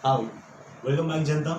हाँ, welcome back जनता।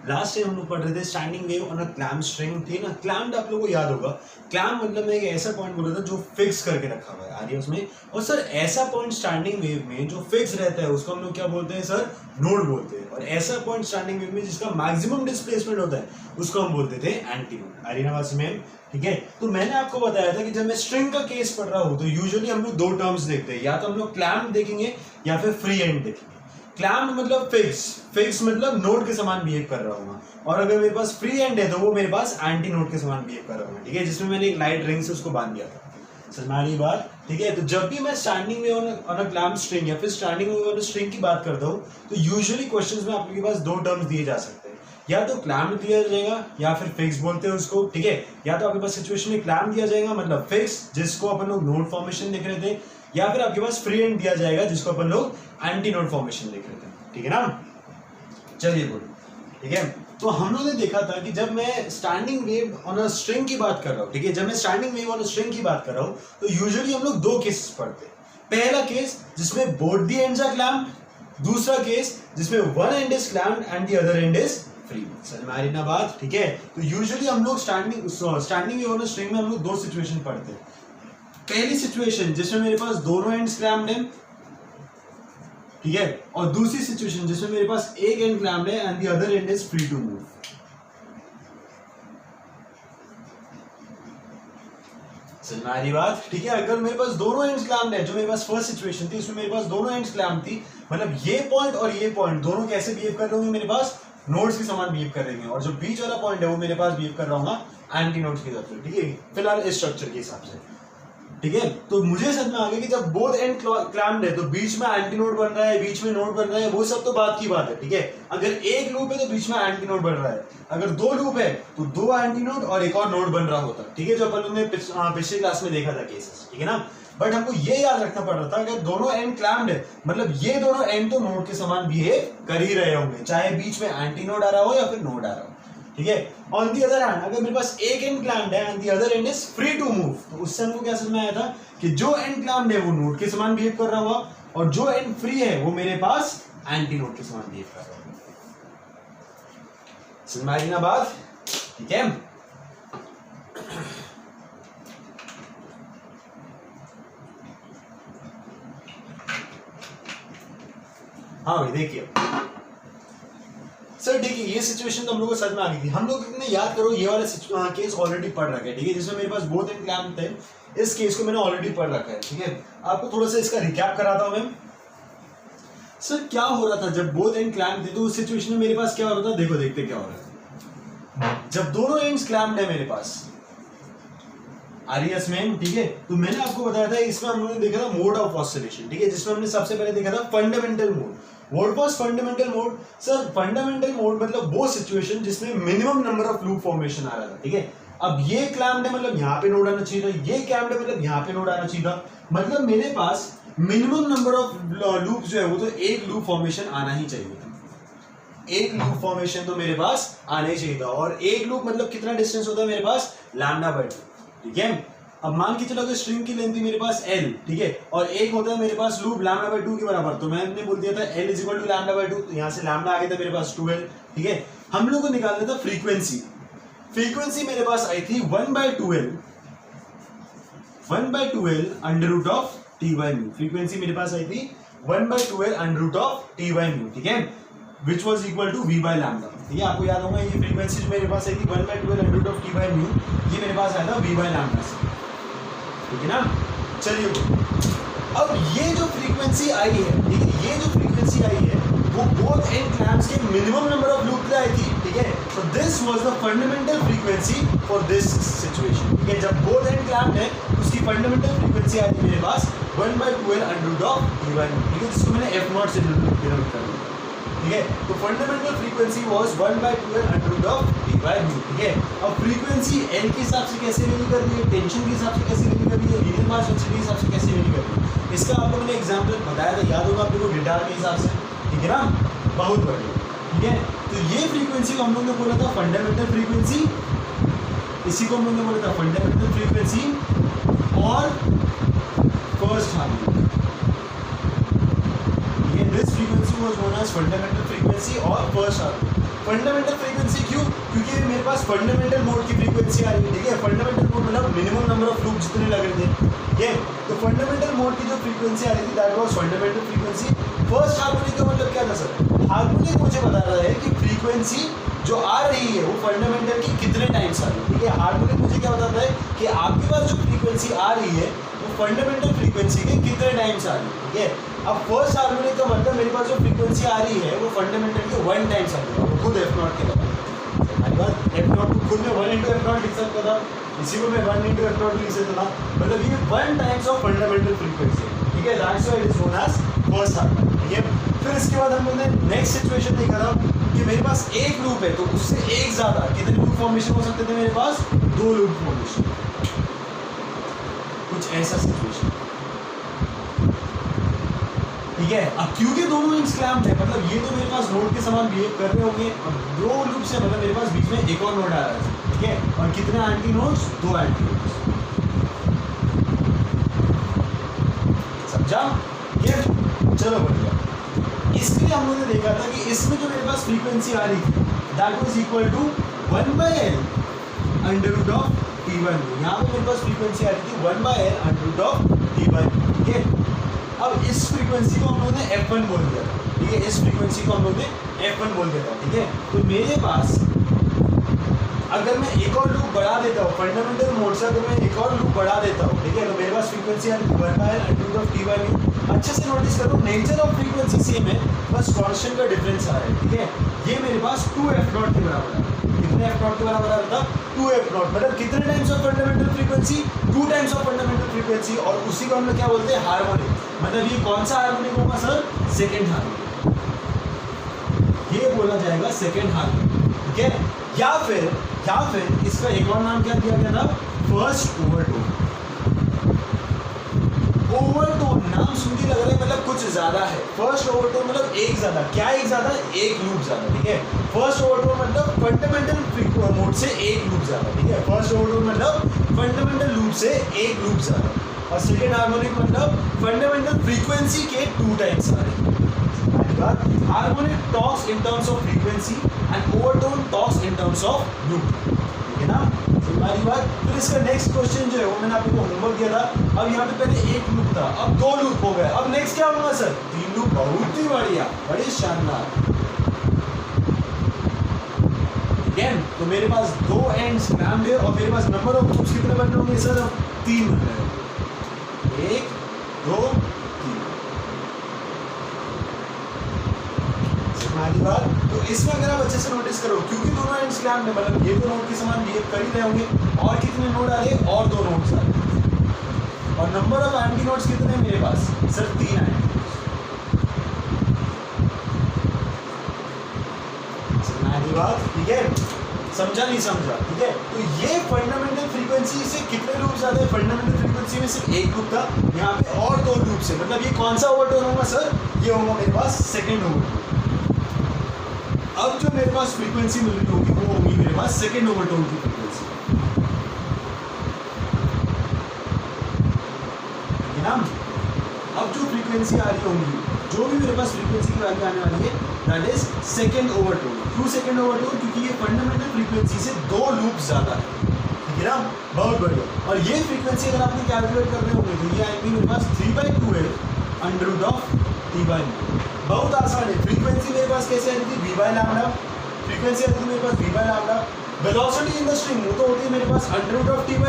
Last time हम लोग पढ़ रहे थे standing wave on a clamped string थी ना। क्लैम्ड आप लोगों को याद होगा, क्लैम मतलब मैं एक ऐसा पॉइंट बोल रहा था जो फिक्स करके रखा हुआ है, आ रही है उसमें। और सर ऐसा पॉइंट स्टैंडिंग वेव में जो फिक्स रहता है उसको हम लोग क्या बोलते हैं सर? नोड बोलते हैं। और ऐसा पॉइंट स्टैंडिंग वेव में जिसका मैक्सिमम डिस्प्लेसमेंट होता है उसको हम बोलते थे एंटी नोड। आ रही ना बात में? ठीक है, तो मैंने आपको बताया था कि जब मैं स्ट्रिंग का केस पढ़ रहा हूं तो यूजुअली हम लोग दो टर्म्स देखते हैं, या तो हम लोग क्लैम्ड देखेंगे या फिर फ्री एंड देखेंगे। क्लैम्ड मतलब फिक्स मतलब नोड के समान बिहेव कर रहा हूँ, और अगर मेरे पास फ्री एंड है तो वो मेरे पास एंटी नोड के समान बिहेव कर रहा हूँ। ठीक है, जिसमें मैंने एक लाइट रिंग से उसको बांध दिया था। समझ बात? ठीक है, तो जब भी मैं standing wave on a claimed string या फिर standing wave on a string की बात करता हूँ तो यूजुअली क्वेश्चंस में आपके पास दो टर्म्स दिए जा सकते हैं, या तो क्लैम्ड दिया जाएगा या फिर फिक्स बोलते हैं उसको। ठीक है, या तो आपके पास सिचुएशन में क्लैम्ड दिया जाएगा मतलब फिक्स, जिसको अपन लोग नोड फॉर्मेशन देख रहे थे, या फिर आपके पास फ्री एंड दिया जाएगा जिसको अपन लोग एंटी नोड फॉर्मेशन देख रहे थे। ठीक है ना, चलिए बोलो। ठीक है, तो हम लोगों ने देखा था कि जब मैं standing wave on a string की बात कर रहा हूं, ठीक है, जब मैं standing wave on a string की बात कर रहा हूं तो यूजुअली हम लोग दो केसेस पढ़ते हैं। पहला केस जिसमें both the ends are clamped, दूसरा केस जिसमें one end is clamped and the other end is free. समझ में आ रही ना बात? ठीक है, तो यूजुअली हम लोग standing wave on a string में हम लोग दो सिचुएशन पढ़ते हैं। पहली सिचुएशन जिसमें मेरे पास दोनों एंड्स क्लैम्ड है, ठीक है, और दूसरी सिचुएशन जिसमें मेरे पास एक एंड क्लैम्ड है and the other end is free to move. समझ में आ रही बात? ठीक है, अगर मेरे पास दोनों एंड्स क्लैम्ड है, जो मेरे पास फर्स्ट सिचुएशन थी उसमें मेरे पास दोनों एंड्स क्लैम्ड थी, मतलब ये पॉइंट और ये पॉइंट दोनों कैसे बिहेव कर रहे होंगे? मेरे पास नोड्स के समान बिहेव कर रहे हैं, और जो बीच वाला पॉइंट है वो मेरे पास बिहेव कर रहा होगा एंटी नोड्स की तरफ से। ठीक है, फिलहाल इस स्ट्रक्चर के हिसाब से। ठीक है, तो मुझे समझ में आ गया कि जब बोथ एंड क्लैम्ड है तो बीच में एंटी नोड बन रहा है, बीच में नोड बन रहा है, वो सब तो बात की बात है। ठीक है, अगर एक लूप है तो बीच में एंटी नोड बन रहा है, अगर दो लूप है तो दो एंटी नोड और एक और नोड बन रहा होता। ठीक है, जो अपन लोगों ने पिछले क्लास में देखा था केसेस। ठीक है ना, बट हमको ये याद रखना पड़ रहा था अगर दोनों एंड क्लैम्ड है मतलब ये दोनों एंड तो नोड के समान बिहेव कर ही रहे होंगे, चाहे बीच में एंटी नोड आ रहा हो या फिर नोड आ रहा हो। ठीक है, ऑन दी अदर हैंड अगर मेरे पास एक एंड क्लैम्ड है and the other end is free to move, तो उससे हमको क्या समझ में आया था कि जो एंड क्लैम्ड है वो नोड के समान बिहेव कर रहा होगा, और जो एंड फ्री है वो मेरे पास एंटी नोड के समान बिहेव कर रहा होगा। समझ में आई ना बात? ठीक है, हाँ भाई देखिए सर, देखिए ये सिचुएशन तो हम लोग को समझ में आ गई थी। हम लोग ने याद करो ये वाला केस ऑलरेडी पढ़ रखा है। ठीक है, जिसमें मेरे पास बोथ एंड क्लैम्ड थे, इस केस को मैंने ऑलरेडी पढ़ रखा है। ठीक है, आपको थोड़ा सा इसका रिकैप कराता हूं मैं। सर क्या हो रहा था जब बोथ एंड क्लैम्ड थे, तो उस सिचुएशन में मेरे पास क्या हो रहा था? देखो देखते क्या हो रहा है। जब दोनों एंड्स क्लैम्ड है मेरे पास, आरियस में, ठीक है, तो मैंने आपको बताया था इसमें हम लोगों ने देखा था मोड ऑफ ऑसिलेशन। ठीक है, जिसमें हमने सबसे पहले देखा था fundamental mode. What was fundamental mode? Sir fundamental mode मतलब वो सिचुएशन जिसमें minimum number of loop formation आ रहा था। ठीक है, अब ये क्लैम्ड है मतलब यहाँ पे नोड आना चाहिए था, ये क्लैम्ड है मतलब यहाँ पे नोड आना चाहिए था, मतलब मेरे पास मिनिमम नंबर ऑफ लूप जो है वो तो एक लूप फॉर्मेशन आना ही चाहिए था। एक लूप फॉर्मेशन तो मेरे पास आना ही चाहिए था, और एक लूप मतलब कितना डिस्टेंस होता है मेरे पास? Lambda by 2। ठीक है, अब मान के चलो कि स्ट्रिंग की लेंथ थी मेरे पास l, ठीक है, और एक होता है मेरे पास लूप लैम्डा बाय 2 के बराबर, तो मैंने बोल दिया था l is equal to lambda by 2, तो यहाँ से लैम्डा आ गया था मेरे पास 2l। ठीक है, हम लोग को निकालना था फ्रीक्वेंसी। फ्रीक्वेंसी मेरे पास आई थी 1/2l under root of t by mu. Frequency मेरे पास आई थी 1/2l under root of t by mu. ठीक है, which was equal to v by lambda. ठीक है, आपको याद होगा ये फ्रीक्वेंसी जो मेरे पास आई थी 1/2l under root of t by mu, ये मेरे पास आया था v बाय लैम्डा से। ठीक है ना, चलिए अब ये जो फ्रीक्वेंसी आई है, ठीक है, ये जो फ्रीक्वेंसी आई है वो बोथ एंड क्लैम्प्स के मिनिमम नंबर ऑफ लूप पे आई थी। ठीक है, so this was the fundamental frequency for this situation। ठीक है, जब बोथ एंड क्लैम्प्ड है उसकी फंडामेंटल फ्रीक्वेंसी आई थी मेरे पास 1/2l under root of t by mu. ठीक है, जिसको मैंने f0 से डिनोट कर दिया। ठीक है, तो fundamental frequency was 1/2l under root of t by mu. ठीक है, अब फ्रीक्वेंसी l के हिसाब से कैसे वैल्यू कर दी है, टेंशन के हिसाब से कैसे वैल्यू कर दी है, लीनियर मास डेंसिटी के हिसाब से कैसे वैल्यू कर दी है, इसका आपको मैंने एग्जांपल बताया था, याद होगा आपको गिटार के हिसाब से। ठीक है ना, बहुत बढ़िया। ठीक है, तो ये फ्रीक्वेंसी को हम लोगों ने बोला था फंडामेंटल फ्रीक्वेंसी, इसी को हम लोगों ने बोला था फंडामेंटल फ्रीक्वेंसी और first harmonic. This frequency was known as fundamental frequency और फर्स्ट हार्मोनिक। फंडामेंटल फ्रीक्वेंसी क्यों? क्योंकि मेरे पास फंडामेंटल मोड की फ्रीक्वेंसी आ रही है, ठीक है। फंडामेंटल मोड मतलब मिनिमम नंबर ऑफ लूप जितने लग रहे थे, ठीक है। तो फंडामेंटल मोड की जो फ्रीक्वेंसी आ रही थी that was fundamental frequency. First harmonic का मतलब क्या था सर? हार्मोनिक मुझे बता रहा है कि फ्रीक्वेंसी जो आ रही है वो फंडामेंटल की कितने टाइम्स आ रही है, ठीक है। हार्मोनिक मुझे क्या बताता है कि आपके पास जो फ्रीक्वेंसी आ रही है वो फंडामेंटल फ्रीक्वेंसी के कितने टाइम्स आ रही है, ठीक है। अब फर्स्ट हार्मोनिक का मतलब मेरे पास जो फ्रीक्वेंसी आ रही है वो फंडामेंटल के 1 टाइम्स आ रही है। वो खुद एफ नॉट के लगा, हमारे पास एफ नॉट को खुद में 1 इंटू एफ नॉट लिख सकता था, इसी को मैं 1 इंटू एफ नॉट लिख सकता था, मतलब ये 1 टाइम्स ऑफ फंडामेंटल फ्रीक्वेंसी, ठीक है। That's why it is known as first harmonic, ठीक है। फिर इसके बाद हम लोगों ने नेक्स्ट सिचुएशन देखा था कि मेरे पास एक लूप है तो उससे एक ज्यादा कितने लूप फॉर्मेशन हो सकते थे? मेरे पास 2 लूप फॉर्मेशन, कुछ ऐसा सिचुएशन, ठीक है। अब क्योंकि दोनों इंच क्लैम्प्ड है, मतलब ये तो मेरे पास नोड के समान बिहेव कर रहे होंगे, और 2 लूप से मतलब मेरे पास बीच में एक और नोड आ रहा है, ठीक है। और कितने एंटी नोड्स? 2 एंटी नोड्स, समझा? ये चलो बढ़िया। इसलिए हम लोगों ने देखा था कि इसमें जो मेरे पास फ्रीक्वेंसी आ रही थी that was equal to 1/l under root of t/2। यहाँ पे मेरे पास फ्रीक्वेंसी आ रही थी 1/l under root of t/2, ठीक है। अब इस फ्रीक्वेंसी को हम लोगों ने f1 बोल दिया, ठीक है। इस फ्रीक्वेंसी को हम लोगों ने f1 बोल दिया, ठीक है। तो मेरे पास अगर मैं एक और लूप बढ़ा देता हूँ फंडामेंटल मोड से, अगर मैं एक और लूप बढ़ा देता हूँ, ठीक है, तो मेरे पास फ्रीक्वेंसी आ रही है 1/l under root of t/2। अच्छे से नोटिस करो, नेचर ऑफ फ्रीक्वेंसी सेम है, बस कांस्टेंट का डिफरेंस आ रहा है, ठीक है। ये मेरे पास 2f0 के बराबर है। कितने f0 के बराबर आ रहा था? 2f0, मतलब कितने times of fundamental frequency? 2 times of fundamental frequency, और उसी को हम लोग क्या बोलते हैं? हार्मोनिक। मतलब ये कौन सा हार्मोनिक होगा सर? सेकेंड हार्मोनिक, ये बोला जाएगा सेकेंड हार्मोनिक, ठीक है। या फिर इसका एक और नाम क्या दिया गया था? First overtone. ओवरटोन नाम सुन के लग रहा है मतलब कुछ ज्यादा है। फर्स्ट ओवरटोन मतलब एक ज्यादा, क्या एक ज्यादा? एक लूप ज्यादा, ठीक है। फर्स्ट ओवरटोन मतलब फंडामेंटल मोड से एक लूप ज्यादा, ठीक है। फर्स्ट ओवरटोन मतलब फंडामेंटल लूप से एक लूप ज्यादा, और सेकेंड हार्मोनिक मतलब फंडामेंटल फ्रीक्वेंसी के 2 टाइम्स आ रहे हैं। Harmonic talks in terms of frequency and overtone talks in terms of loop, ठीक है ना? हमारी बात। फिर इसका नेक्स्ट क्वेश्चन जो है वो मैंने आपको होमवर्क दिया था। अब यहाँ पे पहले एक लूप था, अब 2 लूप हो गए। अब नेक्स्ट क्या होगा सर? 3 लूप। बहुत ही बढ़िया, बड़ी शानदार। अगेन तो मेरे पास 2 एंड्स क्लैम्प्ड है और मेरे पास नंबर ऑफ लूप्स कितने बन रहे होंगे सर? अब 3 बन रहे हैं। 1 2 3। हमारी बात। तो इसमें अगर आप अच्छे से नोटिस करो, क्योंकि दोनों एंड्स क्लैम्प्ड है, मतलब ये 2 नोड के समान बिहेव कर ही रहे होंगे। और कितने नोड आ रहे हैं? और 2 नोड्स आ रहे हैं। और नंबर ऑफ एंटी नोड्स कितने हैं मेरे पास? Sir 3 anti nodes. हमारी बात, ठीक है? समझा नहीं समझा? ठीक है। तो ये फंडामेंटल फ्रीक्वेंसी से कितने लूप्स आते हैं? फंडामेंटल फ्रीक्वेंसी में सिर्फ एक लूप था, यहाँ पे और 2 लूप्स है। मतलब ये कौन सा ओवरटोन होगा सर? ये होगा मेरे पास सेकंड ओवरटोन। अब जो मेरे पास फ्रीक्वेंसी मिल रही होगी वो होगी मेरे पास सेकंड ओवरटोन की फ्रीक्वेंसी, है ना? अब जो फ्रीक्वेंसी आ रही होगी, जो भी मेरे पास फ्रीक्वेंसी की वैल्यू आने वाली है दैट इज सेकंड ओवरटोन। क्यों सेकंड ओवरटोन? क्योंकि ये फंडामेंटल फ्रीक्वेंसी से 2 लूप ज्यादा है, ठीक है ना? बहुत बढ़िया। और ये फ्रीक्वेंसी अगर आपने कैलकुलेट कर रहे होंगे तो ये आएगी मेरे पास 3/2 अंडर रूट ऑफ t/2। बहुत आसान है। फ्रीक्वेंसी मेरे पास कैसे आ रही थी? v/λ। फ्रीक्वेंसी आती है मेरे पास v/λ। Velocity in the string वो तो होती है मेरे पास under root of t/μ।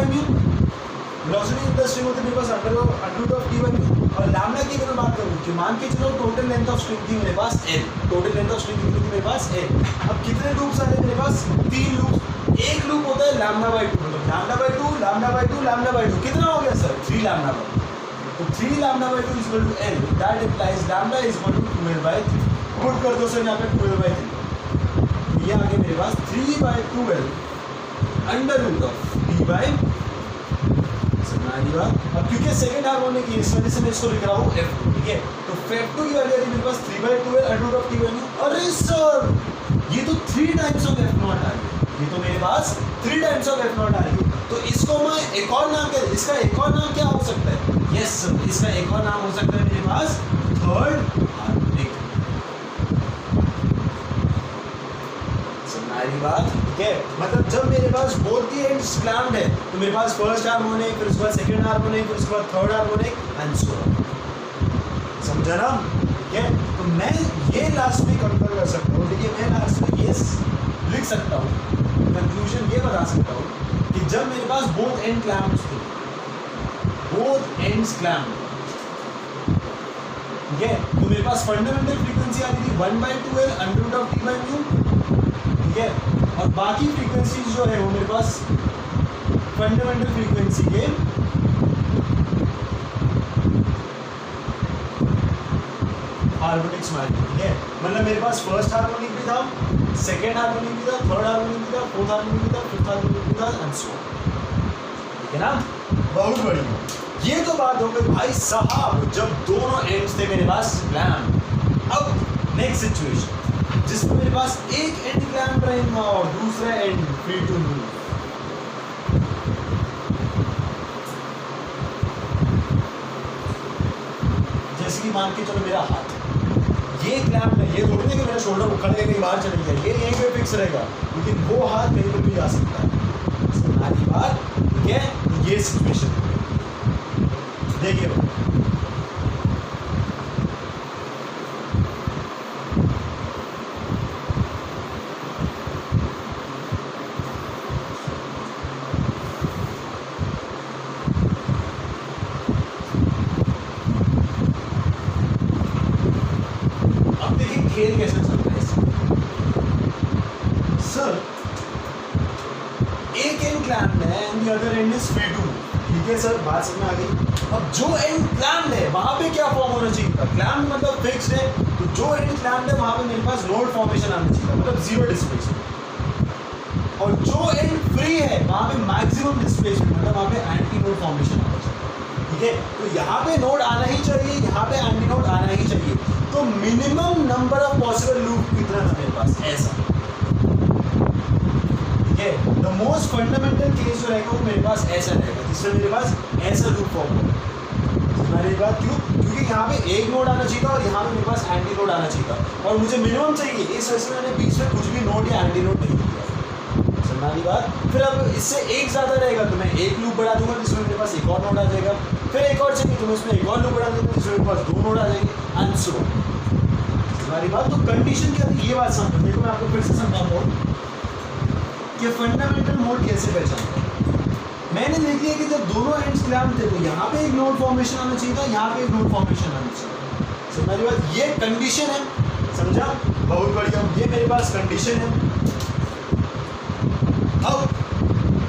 Velocity in the string होती है मेरे पास अंडर रूट ऑफ t/μ। और लैम्डा की अगर मैं बात करूँ कि मान के चलो टोटल लेंथ ऑफ स्ट्रिंग थी मेरे पास l। Total length of string कितनी थी मेरे पास? l। अब कितने लूप्स आ रहे हैं मेरे पास? 3 लूप्स। एक लूप होता है λ/2, मतलब λ/2 कितना हो गया सर? 3λ/2। तो 3λ/2 is equal to l, that implies λ is equal to 12/3। Put कर दो सर यहाँ पे 12/3। तो ये आ गया मेरे पास 3/12 अंडर रूट ऑफ t/। समझ बात? अब क्योंकि सेकंड हार्मोनिक है इस वजह से मैं इसको लिख रहा हूँ f2, ठीक है? तो f2 की वैल्यू आ रही है मेरे पास 3/12 अंडर रूट ऑफ t/। अरे सर ये तो 3 टाइम्स ऑफ f0 आ रही है, ये तो मेरे पास 3 टाइम्स ऑफ f0 आ रही है। तो इसको मैं एक और नाम क्या, इसका एक और नाम क्या हो सकता है? यस सर, इसका एक और नाम हो सकता है मेरे पास थर्ड हार्मोनिक। हमारी बात ठीक है, मतलब जब मेरे पास बोथ दी एंड्स क्लैम्प्ड है तो मेरे पास फर्स्ट हार्मोनिक, फिर उसके बाद सेकंड हार्मोनिक, फिर उसके बाद third harmonic and so on. समझा ना? ठीक है, तो मैं ये लास्ट में कंक्लूड कर सकता हूँ, देखिए मैं लास्ट में ये लिख सकता हूँ, कंक्लूजन ये बता सकता हूँ कि जब मेरे पास बोथ एंड क्लैम्प्ड थे, बोथ एंड्स क्लैम्प्ड, ठीक है, तो मेरे पास फंडामेंटल फ्रीक्वेंसी आ रही थी 1/2L under root of T by mu, ठीक है, और बाकी फ्रीक्वेंसीज जो है वो मेरे पास फंडामेंटल फ्रीक्वेंसी के हार्मोनिक्स में आ रही थी, ठीक है, मतलब मेरे पास फर्स्ट हार्मोनिक भी था, सेकेंड हार्मोनिक भी था, थर्ड हार्मोनिक भी था, फोर्थ हार्मोनिक भी था, फिफ्थ हार्मोनिक भी था एंड सो ऑन, ठीक है ना? बहुत बढ़िया। ये तो बात हो गई भाई साहब जब दोनों एंड्स थे मेरे पास क्लैम्प। अब नेक्स्ट सिचुएशन जिसमें मेरे पास एक एंड क्लैम्प रहेगा और दूसरा एंड फ्री टू मूव। जैसे कि मान के चलो मेरा हाथ ये क्लैम्प है, ये थोड़ी नहीं कि मेरा शोल्डर उखड़ के कहीं बाहर चले गया, ये यहीं पे फिक्स रहेगा, लेकिन वो हाथ कहीं पर भी जा सकता है। हमारी बात ठीक है, तो ये सिचुएशन देखिए अब देखिए खेल कैसे चल रहा है सर। एक एंड क्लैम्प्ड है and the other end is free to, ठीक है सर, बात समझ में आ गई। अब जो एंड क्लैम्प्ड है वहां पे क्या फॉर्म होना चाहिए था? क्लैम्प्ड मतलब फिक्स्ड है, तो जो एंड क्लैम्प्ड है वहां पे मेरे पास नोड फॉर्मेशन आना चाहिए था, मतलब जीरो डिस्प्लेसमेंट। और जो एंड फ्री है वहां पे मैक्सिमम डिस्प्लेसमेंट, मतलब वहां पे एंटी नोड फॉर्मेशन आना चाहिए, ठीक है। तो यहाँ पे नोड आना ही चाहिए, यहाँ पे एंटी नोड आना ही चाहिए। तो minimum number of possible loop कितना था मेरे पास? ऐसा, द मोस्ट फंडामेंटल केस जो रहेगा वो मेरे पास ऐसा रहेगा, जिसमें मेरे पास ऐसा लूप फॉर्म होगा। हमारी बात क्यों? क्योंकि यहाँ पे एक नोड आना चाहिए था और यहाँ पे मेरे पास एंटी नोड आना चाहिए था, और मुझे मिनिमम चाहिए, इस वजह से मैंने बीच में कुछ भी नोड या एंटी नोड नहीं दिया। हमारी बात फिर अब इससे एक ज़्यादा रहेगा तो मैं एक लूप बढ़ा दूंगा जिसमें मेरे पास एक और नोड आ जाएगा, फिर एक और चाहिए तो मैं उसमें एक और लूप बढ़ा दूंगा जिसमें मेरे पास दो नोड आ जाएंगे एंड सो। हमारी बात तो कंडीशन क्या थी ये बात समझो। देखो मैं आपको फिर से समझाता हूँ कि फंडामेंटल मोड कैसे पहचानते हैं। मैंने देख लिया कि जब दोनों एंड्स क्लैम्प्ड थे तो यहाँ पे एक नोड फॉर्मेशन आना चाहिए था, यहाँ पे एक नोड फॉर्मेशन आना चाहिए। समझ बात, ये कंडीशन है, समझा? बहुत बढ़िया, ये मेरे पास कंडीशन है। अब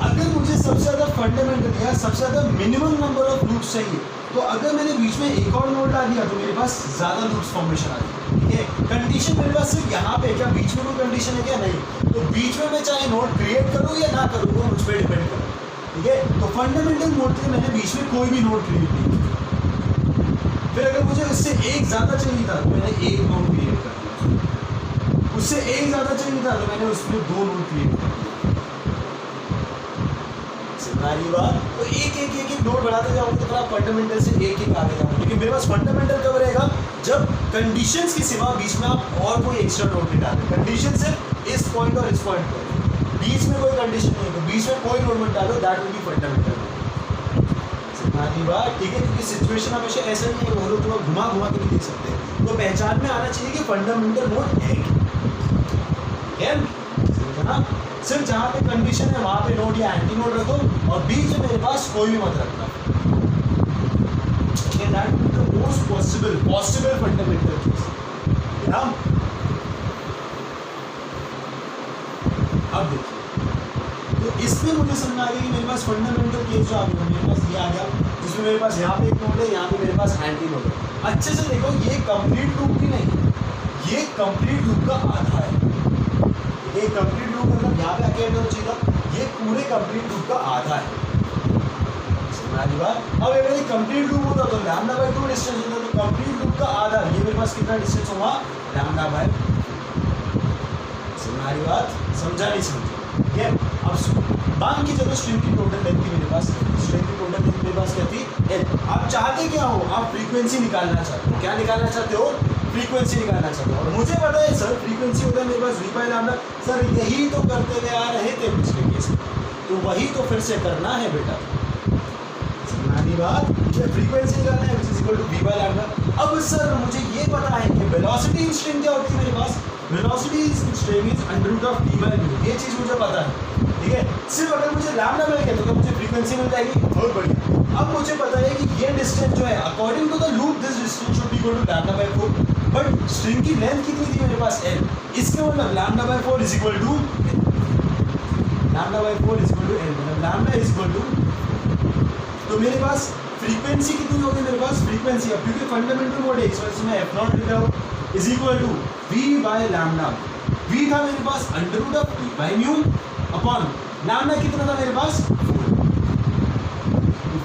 अगर मुझे सबसे ज़्यादा फंडामेंटल या सबसे ज़्यादा मिनिमम नंबर ऑफ लूप्स चाहिए, तो अगर मैंने बीच में एक और नोड डाल दिया तो मेरे पास ज़्यादा लूप्स फॉर्मेशन आ जाएगी, ठीक है। कंडीशन मेरे पास सिर्फ यहाँ पे, क्या बीच में कोई कंडीशन है क्या? नहीं। तो बीच में मैं चाहे नोड क्रिएट करूँ या ना करूँ वो मुझ पर डिपेंड करूँ, ठीक है। तो फंडामेंटल मोड के मैंने बीच में कोई भी नोड क्रिएट नहीं किया। फिर अगर मुझे उससे एक ज़्यादा चाहिए था तो मैंने एक नोड क्रिएट कर दिया, उससे एक ज़्यादा चाहिए था तो मैंने उसमें दो नोड क्रिएट कर दिया। हमारी बात तो एक नोड बढ़ाते जाओगे तो आप फंडामेंटल से एक आगे जाओगे, लेकिन मेरे पास फंडामेंटल कब रहेगा? जब कंडीशंस के सिवा बीच में आप और कोई एक्स्ट्रा नोड नहीं डालें। कंडीशन सिर्फ इस पॉइंट और इस पॉइंट पर, बीच में कोई कंडीशन नहीं है तो बीच में कोई नोड मत डालो, दैट विल बी फंडामेंटल। हमारी बात ठीक है, क्योंकि सिचुएशन हमेशा ऐसा नहीं है, वो लोग थोड़ा घुमा घुमा के भी देख सकते हैं। तो पहचान में आना चाहिए कि फंडामेंटल मोड है क्या, ना सिर्फ जहाँ पे कंडीशन है वहाँ पे नोड या एंटी नोड रखो और बीच में मेरे पास कोई भी मत रखना। Okay, that would be the most possible fundamental case. ना अब देखिए, तो इसमें मुझे समझ आ गया कि मेरे पास फंडामेंटल केस जो आ गया, मेरे पास ये आ गया जिसमें मेरे पास यहाँ पे एक नोड है, यहाँ पे मेरे पास एंटी नोड है। अच्छे से देखो, ये कंप्लीट लूप भी नहीं, ये कंप्लीट लूप का आधा है। ये कंप्लीट लूप मतलब यहाँ पे आके एंड चाहिए था, ये पूरे कंप्लीट लूप का आधा है। हमारी बात, अब अगर ये कंप्लीट लूप होता तो लैम्डा बाय 2 डिस्टेंस होता, तो कंप्लीट लूप का आधा, ये मेरे पास कितना डिस्टेंस होगा? Lambda by. हमारी बात समझा नहीं समझा? ठीक है, अब सुनो, मान की चलो स्ट्रिंग की टोटल लेंथ थी मेरे पास, स्ट्रिंग की टोटल लेंथ मेरे पास क्या थी? L। आप चाहते क्या हो? आप फ्रीक्वेंसी निकालना चाहते हो। क्या निकालना चाहते हो? फ्रीक्वेंसी निकालना चाहता हूँ और मुझे पता है सर फ्रीक्वेंसी होता है मेरे पास v बाय लैम्डा। सर यही तो करते हुए आ रहे थे पिछले केस में, तो वही तो फिर से करना है बेटा। समझानी बात, ये फ्रीक्वेंसी निकालना है which is equal to v by lambda. अब सर मुझे ये पता है कि वेलोसिटी इन स्ट्रिंग क्या होती है मेरे पास, velocity in string is under root of v by mu, ये चीज़ मुझे पता है, ठीक है। सिर्फ अगर मुझे लैम्डा मिल गया तो क्या मुझे फ्रीक्वेंसी मिल जाएगी, बहुत बढ़िया। अब मुझे पता है कि ये डिस्टेंस जो है according to the loop this distance should be equal to lambda by 4, but string की लेंथ कितनी थी मेरे पास l, इसका मतलब lambda by 4 is equal to lambda by 4 is equal to l, मतलब लैम्डा इज इक्वल टू, तो मेरे पास फ्रीक्वेंसी कितनी होगी मेरे पास, फ्रीक्वेंसी अब क्योंकि फंडामेंटल मोड है इस वजह से मैं f नॉट लिख रहा हूँ is equal to v by lambda. v था मेरे पास under root of v by mu upon lambda कितना था मेरे पास 4।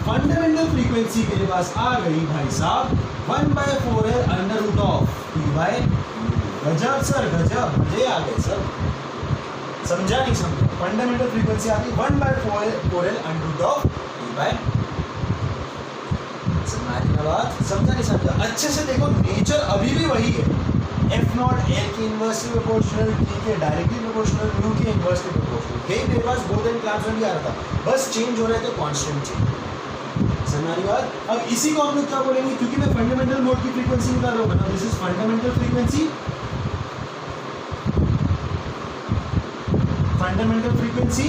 फंडामेंटल फ्रीक्वेंसी मेरे पास आ गई भाई साहब 1/4 है under root of v by mu. गजब सर गजब, मजे आ गए सर, समझा नहीं समझा। फंडामेंटल फ्रीक्वेंसी आ गई 1/4 under root of v by, बात समझा नहीं समझा। अच्छे से देखो नेचर अभी भी वही है, एफ नॉट एल की इनवर्सली प्रोपोर्शनल, टी के डायरेक्टली प्रोपोर्शनल, म्यू के इनवर्सली प्रोपोर्शनल, यही मेरे पास बोथ एंड क्लास में भी आ रहा था, बस चेंज हो रहा है तो कांस्टेंट चेंज। समझ रही बात। अब इसी को हम लोग क्या बोलेंगे, क्योंकि मैं फंडामेंटल मोड की फ्रीक्वेंसी निकाल रहा हूँ ना, this is fundamental frequency, fundamental frequency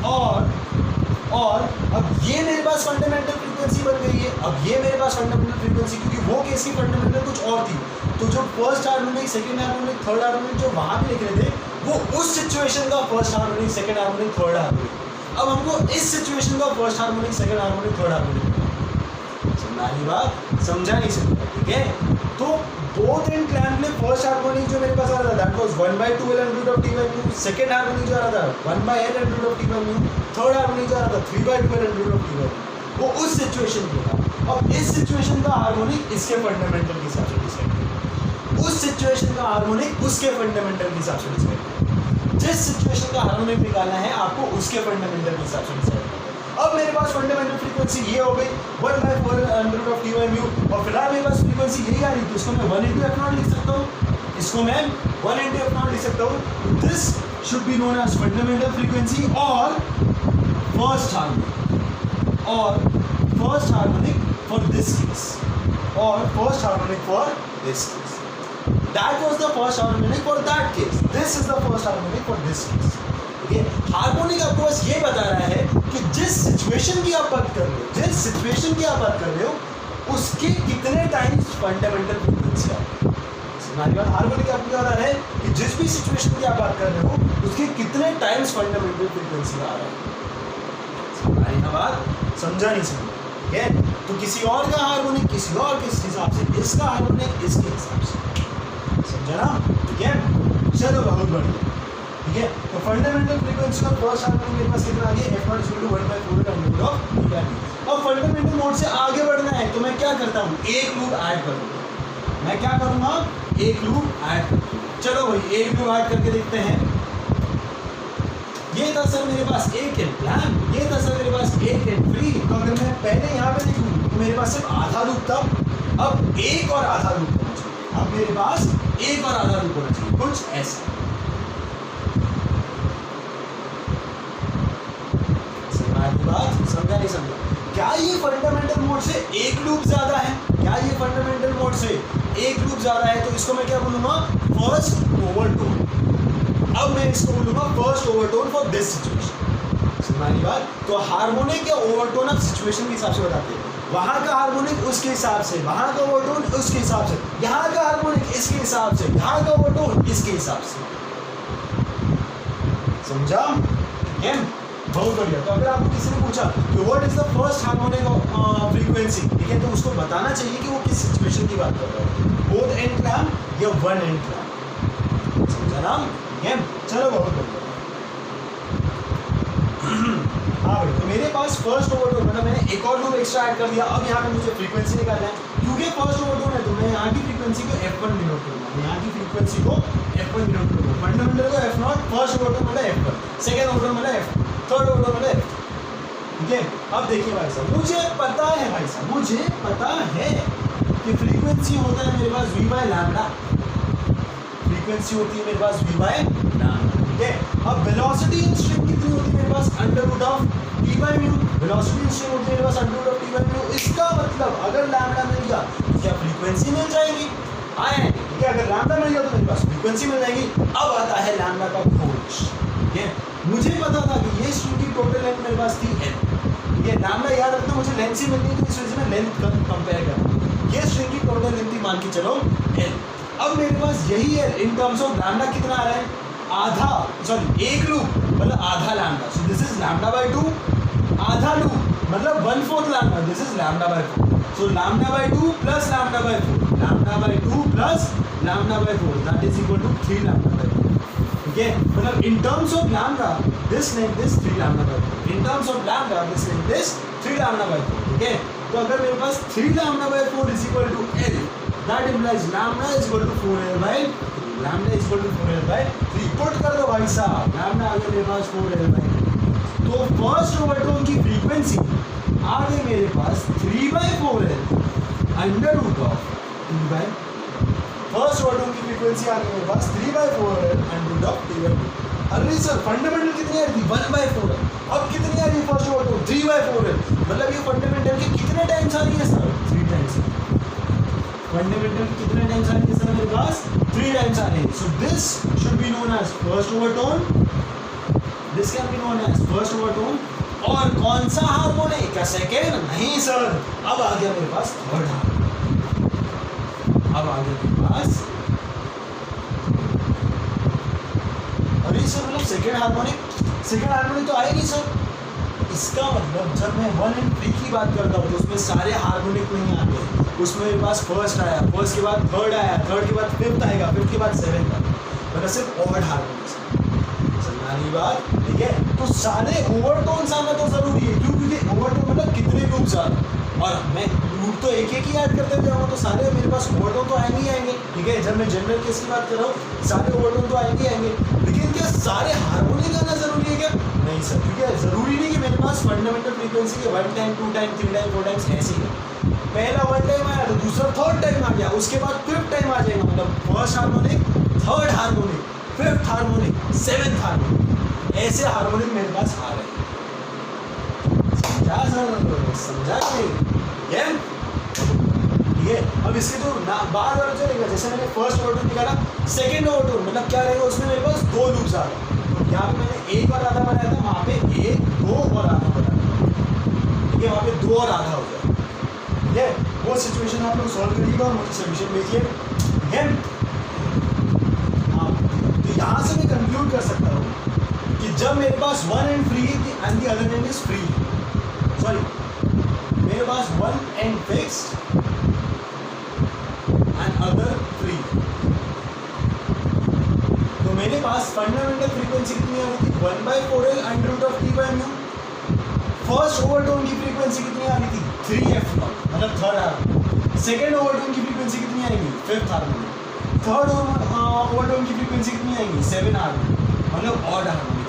और अब ये मेरे पास फंडामेंटल फ्रीक्वेंसी बन गई है। अब ये मेरे पास फंडामेंटल फ्रीक्वेंसी, क्योंकि वो केस की फंडामेंटल कुछ और थी, तो जो first harmonic, second harmonic, third harmonic जो वहाँ पे लिख रहे थे वो उस सिचुएशन का first harmonic, second harmonic, third harmonic. अब हमको इस सिचुएशन का first harmonic, second harmonic, third harmonic समझा नहीं बात, समझा नहीं समझा, ठीक है। तो बोथ एंड क्लैम्प में फर्स्ट हार्मोनिक जो मेरे पास आ रहा था that was 1/2 L root of T by mu, second harmonic जो आ रहा था 1/l root of T by mu, third harmonic जो आ रहा था 3/2 L root of T by mu, वो उस सिचुएशन के था। अब इस सिचुएशन का हार्मोनिक इसके फंडामेंटल के हिसाब से डिसाइड करें, उस सिचुएशन का हार्मोनिक उसके फंडामेंटल के हिसाब से डिसाइड करें, जिस सिचुएशन का हार्मोनिक निकालना है आपको उसके फंडामेंटल के हिसाब से डिसाइड करना है। अब मेरे पास फंडामेंटल फ्रीक्वेंसी ये हो गई 1/4 under root of T by mu, और फिलहाल मेरे पास फ्रीक्वेंसी यही आ रही है, इसको मैं 1 into f नॉट लिख सकता हूँ, इसको मैं 1 into f नॉट लिख सकता हूँ। This should be known as fundamental frequency और फर्स्ट हार्मोनिक, और first harmonic for this case, और first harmonic for this case. That was the first harmonic for that case. This is the first harmonic for this case. ठीक है, harmonic आपको बस ये बता रहा है कि जिस सिचुएशन की आप बात कर रहे हो, जिस सिचुएशन की आप बात कर रहे हो उसके कितने टाइम्स फंडामेंटल फ्रीक्वेंसी आ रही है। हमारी बात हार्मोनिक आपको क्या बता रहा है कि जिस भी सिचुएशन की आप बात कर रहे हो उसके कितने टाइम्स फंडामेंटल फ्रीक्वेंसी आ रहा है। हमारी बात समझा नहीं समझा, ठीक है। तो किसी और का हार्मोनिक किसी और के हिसाब से, इसका हार्मोनिक इसके हिसाब से, समझा ना, ठीक है। चलो बहुत बढ़िया, ठीक है। तो फंडामेंटल फ्रीक्वेंसी का फर्स्ट हार्मोनिक मेरे पास कितना आ गया, f not equal to 1/4 under root of T by mu. अब फंडामेंटल मोड से आगे बढ़ना है तो मैं क्या करता हूँ, एक लूप ऐड करूँगा। मैं क्या करूँगा, एक लूप ऐड करूँगा। चलो भाई एक लूप ऐड करके देखते हैं। ये था सर मेरे पास एक एंड प्लान, ये था सर मेरे पास एक एंड फ्री। तो अगर मैं पहले यहाँ पे देखूँ तो मेरे पास सिर्फ आधा लूप था, अब एक और आधा लूप होना चाहिए। अब मेरे पास एक और आधा लूप होना चाहिए, कुछ ऐसा। बात समझा नहीं समझा। क्या ये फंडामेंटल मोड से एक लूप ज्यादा है, क्या ये फंडामेंटल मोड से एक लूप ज्यादा है, तो इसको मैं क्या बोलूंगा, फर्स्ट ओवरटोन। अब मैं इसको बोलूंगा first overtone for this situation. समझी बात। तो हार्मोनिक या ओवरटोन आप सिचुएशन के हिसाब से बताते हैं, वहां का हार्मोनिक उसके हिसाब से, वहां का ओवरटोन उसके हिसाब से, यहाँ का हार्मोनिक इसके हिसाब से, यहाँ का ओवरटोन इसके हिसाब से। समझा, ठीक है, बहुत बढ़िया। तो अगर आपको किसी ने पूछा कि what is the first harmonic frequency, ठीक है, तो उसको बताना चाहिए कि वो किस सिचुएशन की बात कर रहा है, बोथ एंड क्लैम्प या वन एंड क्लैम्प। समझा ना, ठीक है। चलो बहुत बढ़िया। हाँ भाई, तो मेरे पास फर्स्ट ओवरटोन, मतलब मैंने एक और लूप एक्स्ट्रा ऐड कर दिया। अब यहाँ पे मुझे फ्रीक्वेंसी निकालना है, क्योंकि फर्स्ट ओवरटोन है तो मैं यहाँ की फ्रीक्वेंसी को f1 डिनोट करूँगा, यहाँ की फ्रीक्वेंसी को f1 डिनोट करूँगा, फंडामेंटल को f0, फर्स्ट ओवरटोन मतलब f1, सेकंड ओवरटोन मतलब f2, थर्ड ओवरटोन मतलब f3, ठीक है। अब देखिए भाई साहब, मुझे पता है भाई साहब, मुझे पता है कि फ्रीक्वेंसी होता है मेरे पास v बाय लैम्डा, फ्रीक्वेंसी होती है मेरे पास v बाय लैम्डा, ठीक है। अब वेलोसिटी इन स्ट्रिंग कितनी होती है मेरे पास under root of t by mu, velocity in string होती है मेरे पास under root of t by mu. इसका मतलब अगर लैम्डा मिल गया तो क्या फ्रीक्वेंसी मिल जाएगी, आए ठीक है, अगर लैम्डा मिल गया तो मेरे पास फ्रीक्वेंसी मिल जाएगी। अब आता है लैम्डा का खोज, ठीक है। मुझे पता था कि ये स्ट्रिंग की टोटल लेंथ मेरे पास थी n, ठीक है। लैम्डा याद रखना, मुझे लेंथ ही मिलनी है तो इस वजह से मैं लेंथ कंपेयर करूँ। ये स्ट्रिंग की टोटल लेंथ मान के चलो n। अब मेरे पास यही है इन टर्म्स ऑफ लैम्डा कितना आ रहा है, आधा, सॉरी एक लूप मतलब आधा lambda, so this is lambda by 2, आधा लूप मतलब 1/4 lambda, this is lambda by 4, so lambda by 2 plus lambda by 4, lambda by 2 plus lambda by 4 that is equal to 3 lambda by 4, ठीक है। मतलब in terms of lambda this length is 3 lambda by 4, in terms of lambda this length is 3 lambda by 4, ठीक है। तो अगर मेरे पास 3 lambda by 4 is equal to l, that implies lambda is equal to 4l by 3, lambda is equal to 4l by 3, put कर दो भाई साहब, लैम्डा आ गया मेरे पास 4l बाय 3। तो फर्स्ट ओवरटोन की फ्रीक्वेंसी आ गई मेरे पास 3 by 4l under root of 2 by, first overtone की फ्रीक्वेंसी आ गई मेरे पास 3 by 4l under root of 2 by 2। अरे सर फंडामेंटल कितनी आ रही थी 1 बाय 4l, अब कितनी आ रही है फर्स्ट ओवरटोन 3 बाय 4l, मतलब ये फंडामेंटल के कितने टाइम्स आ रही है सर 3 टाइम्स, फंडामेंटल कितने टाइम्स आ रही है सर मेरे पास 3 टाइम्स आ रही है। So this should be known as first overtone, this can be known as first overtone. और कौन सा हार्मोनिक, क्या सेकेंड, नहीं सर, अब आ गया मेरे पास थर्ड हार्मोनिक, अब आ गया मेरे पास, अरे सर मतलब सेकेंड हार्मोनिक तो आए नहीं सर। इसका मतलब जब मैं 1 and 3 की बात करता हूँ तो उसमें सारे हार्मोनिक नहीं आते, उसमें मेरे पास फर्स्ट आया, फर्स्ट के बाद थर्ड आया, थर्ड के बाद फिफ्थ आएगा, फिफ्थ के बाद सेवेंथ आएगा, मतलब सिर्फ ऑड हार्मोनिक्स, समझानी बात, ठीक है। तो सारे ओवरटोन्स आना तो जरूरी है, क्यों, क्योंकि ओवरटोन मतलब कितने लूप्स आ रहे, और मैं लूप तो एक एक ही ऐड करते जाऊँगा तो सारे मेरे पास ओवरटोन तो आएंगे ही आएंगे, ठीक है। जब मैं जनरल केस की बात कर रहा हूँ सारे ओवरटोन तो आएंगे आएंगे, लेकिन क्या सारे हार्मोनिक आना जरूरी है क्या, नहीं सर, क्योंकि जरूरी नहीं कि मेरे पास फंडामेंटल फ्रीक्वेंसी के 1 टाइम 2 टाइम 3 टाइम 4 टाइम्स ऐसे ही है, पहला 1 टाइम आया तो दूसरा थर्ड टाइम आ गया, उसके बाद फिफ्थ टाइम आ जाएगा, मतलब first harmonic, third harmonic, fifth harmonic, seventh harmonic, ऐसे हार्मोनिक मेरे पास आ रहे हैं, समझा नहीं ये, ठीक है। अब इसके तो बार बार चलेगा, जैसे मैंने फर्स्ट ओवरटोन निकाला, सेकंड ओवरटोन मतलब क्या रहेगा, उसमें मेरे पास 2 लूप्स आ रहे हैं, तो यहाँ पे मैंने 1 और आधा बनाया था, वहाँ पे 1 2 और आधा बनाया, ठीक है, वहाँ पे 2 और आधा हो गया, ठीक है। वो सिचुएशन आप लोग सॉल्व करिएगा और मुझे सोल्यूशन भेजिए, ठीक है। हाँ, तो यहाँ से मैं कंक्लूड कर सकता हूँ कि जब मेरे पास 1 and free and the other end is free, sorry मेरे पास 1 and fixed and other free, तो मेरे पास फंडामेंटल फ्रीक्वेंसी कितनी आ रही थी 1 by 4l under root of t by mu. First overtone की फ्रीक्वेंसी कितनी आ रही थी 3f0 मतलब थर्ड हार्मोनिक। सेकंड ओवरटोन की फ्रीक्वेंसी कितनी आएगी फिफ्थ हार्मोनिक। थर्ड ओवरटोन की फ्रीक्वेंसी कितनी आएगी 7 हार्मोनिक मतलब ऑड हार्मोनिक्स।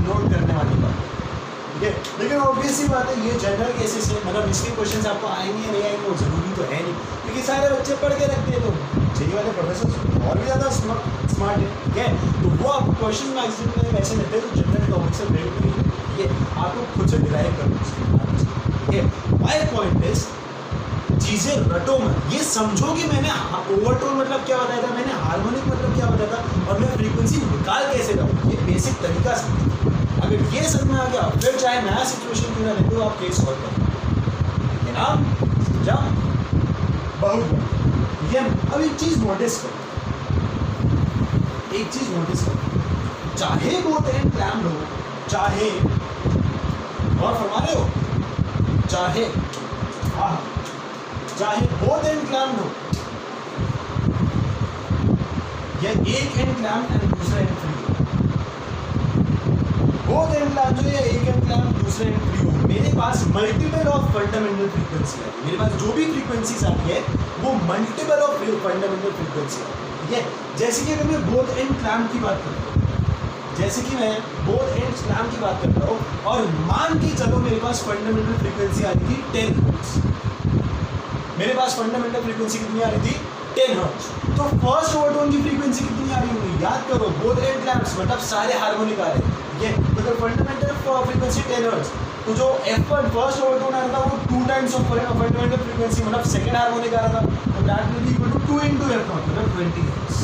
नोट करने वाली बात, ठीक है। लेकिन ऑब्वियस सी बात है ये जनरल केसेस है, मतलब इसके क्वेश्चंस आपको आएंगे नहीं आएंगे वो जरूरी तो है नहीं, क्योंकि सारे बच्चे पढ़ के रखते हैं, तो जेईई वाले प्रोफेसर और भी ज़्यादा स्मार्ट है, ठीक है। तो वो आपको क्वेश्चन मैक्सिमम में वैसे लेते हैं तो जनरल टॉपिक से रिलेटेड नहीं है, ठीक है। आपको खुद से डिराइव करना, ठीक है। माय पॉइंट इज चीज़ें रटो मत, ये समझो कि मैंने ओवरटोन मतलब क्या बताया था, मैंने हार्मोनिक मतलब क्या बताया था, और मैं फ्रीक्वेंसी निकाल कैसे रहा, ये बेसिक तरीका समझो। अगर ये समझ में आ गया फिर चाहे नया सिचुएशन क्यों ना ले तो आप केस सॉल्व करें, ना समझा बहुत। ये अब एक चीज़ नोटिस करो, एक चीज़ नोटिस करो, चाहे बोथ एंड क्लैम्ड हो, चाहे और फरमा रहे हो, चाहे चाहे बोथ एंड क्लैम्ड हो या एक एंड क्लैम्ड एंड दूसरा एंड फ्री हो, बोथ एंड क्लैम्ड हो या एक एंड क्लैम्ड दूसरा एंड फ्री हो, मेरे पास मल्टीपल ऑफ फंडामेंटल फ्रीक्वेंसी है, मेरे पास जो भी फ्रीक्वेंसीज आती है वो मल्टीपल ऑफ फंडामेंटल फ्रीक्वेंसी है, ठीक है। जैसे कि अगर मैं बोथ एंड क्लैम्ड की बात करता हूँ, जैसे कि मैं बोथ एंड क्लैम्प की बात कर रहा हूँ और मान के चलो मेरे पास फंडामेंटल फ्रीक्वेंसी आ रही थी 10 हर्ट्ज। मेरे पास फंडामेंटल फ्रीक्वेंसी कितनी आ रही थी 10 हर्ट्ज। तो फर्स्ट ओवरटोन की फ्रीक्वेंसी कितनी आ रही होगी, याद करो बोथ एंड क्लैम्प्स मतलब सारे हार्मोनिक आ रहे हैं, ठीक है। तो अगर फंडामेंटल फ्रीक्वेंसी 10 हर्ट्ज तो जो F1 फर्स्ट ओवरटोन आ रहा था वो 2 टाइम्स ऑफ फंडामेंटल फ्रीक्वेंसी मतलब सेकंड हार्मोनिक आ रहा था, तो that will be equal to 2 into F0 मतलब 20 हर्ट्ज।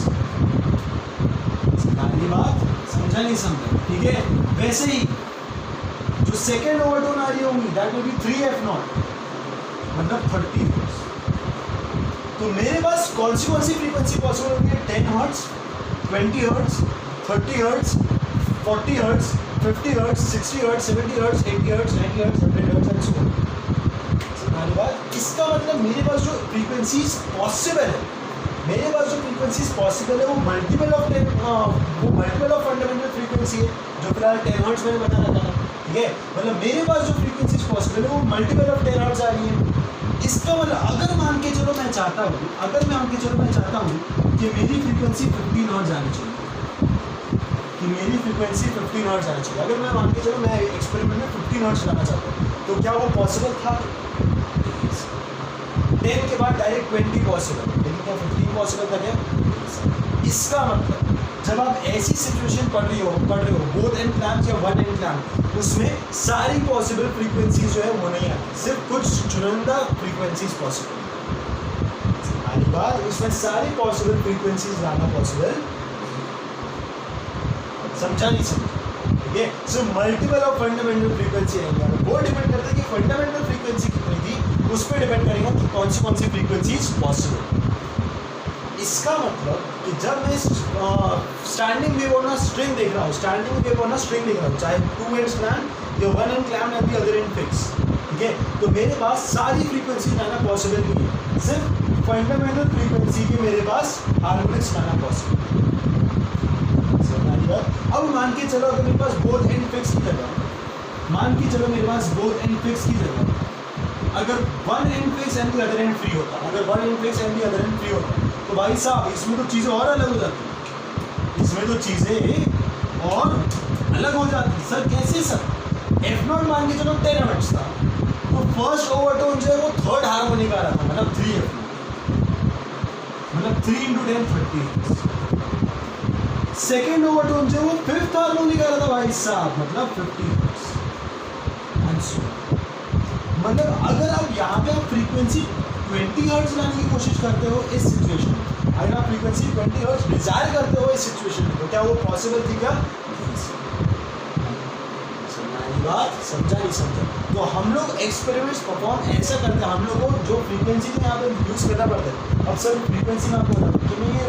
सारी बात समझा नहीं समझा, ठीक है। वैसे ही जो सेकंड ओवरटोन आ रही होगी दैट विल बी 3F0 मतलब 30 हर्ट्ज। तो मेरे पास कौन सी फ्रीक्वेंसी पॉसिबल होगी, 10 hertz, 20 hertz, 30 hertz, 40 hertz, 50 hertz, 60 hertz, 70 hertz, 80 hertz, 90 hertz, 100 hertz and so on. हमारी बात, इसका मतलब मेरे पास जो फ्रीक्वेंसीज पॉसिबल है, मेरे पास जो फ्रीक्वेंसीज पॉसिबल है वो मल्टीपल ऑफ फंडामेंटल फ्रीक्वेंसी है जो फिलहाल 10 हर्ट्ज मैंने बता रखा था, ठीक है। मतलब मेरे पास जो फ्रीक्वेंसीज पॉसिबल है वो मल्टीपल ऑफ 10 हर्ट्ज आ रही है। इसका मतलब अगर मान के चलो मैं चाहता हूँ कि मेरी फ्रीक्वेंसी 15 हर्ट्ज आनी चाहिए, अगर मैं मान के चलो मैं एक्सपेरिमेंट में 15 हर्ट्ज लाना चाहता हूँ तो क्या वो पॉसिबल था? 10 के बाद डायरेक्ट 20 पॉसिबल, लेकिन क्या 15 पॉसिबल था क्या? इसका मतलब जब आप ऐसी सिचुएशन पढ़ रहे हो बोथ एंड क्लैम्प या वन एंड क्लैम्प, उसमें सारी पॉसिबल फ्रीक्वेंसीज जो है वो नहीं आती, सिर्फ कुछ चुनिंदा फ्रीक्वेंसीज पॉसिबल। हमारी बात, उसमें सारी पॉसिबल फ्रीक्वेंसीज लाना पॉसिबल, समझा नहीं समझा, ठीक है। So multiple of fundamental frequency आएंगे, वो डिपेंड करता है कि फंडामेंटल फ्रीक्वेंसी कितनी थी, उस पर डिपेंड करेगा कि कौन सी फ्रीक्वेंसीज पॉसिबल। इसका मतलब कि जब मैं standing wave on a string देख रहा हूँ, चाहे 2 एंड क्लैम्प या 1 and clamp at the other and fix, ठीक है। तो मेरे पास सारी फ्रीक्वेंसी लाना पॉसिबल नहीं है, सिर्फ फंडामेंटल फ्रीक्वेंसी की मेरे पास हार्मोनिक्स लाना पॉसिबल। अब मान के चलो अगर मेरे पास बोथ एंड फिक्स की जगह, अगर 1 and fix and the other and free होता, तो भाई साहब इसमें तो चीज़ें और अलग हो जाती, सर कैसे सर? F0 मान के चलो 10 हर्ट्ज था, तो फर्स्ट ओवरटोन जो है वो थर्ड हार्मोनिक आ रहा था मतलब 3F0 मतलब 3 into 10 30 हर्ट्ज। सेकेंड ओवरटोन जो है वो फिफ्थ हार्मोनिक आ रहा था भाई साहब मतलब 50 हर्ट्ज। मतलब अगर आप यहाँ पे आप फ्रीक्वेंसी 20 हर्ट्ज लाने की कोशिश करते हो इस सिचुएशन में, अगर आप फ्रीक्वेंसी 20 हर्ट्ज डिजायर करते हो इस सिचुएशन में, तो क्या वो पॉसिबल थी क्या? बात समझा नहीं समझा? तो हम लोग एक्सपेरिमेंट्स परफॉर्म ऐसा करते हैं, हम लोग को जो फ्रीक्वेंसी को यहाँ पे यूज़ करना पड़ता है। अब सर फ्रीक्वेंसी में आपको बताऊँ कि मैं ये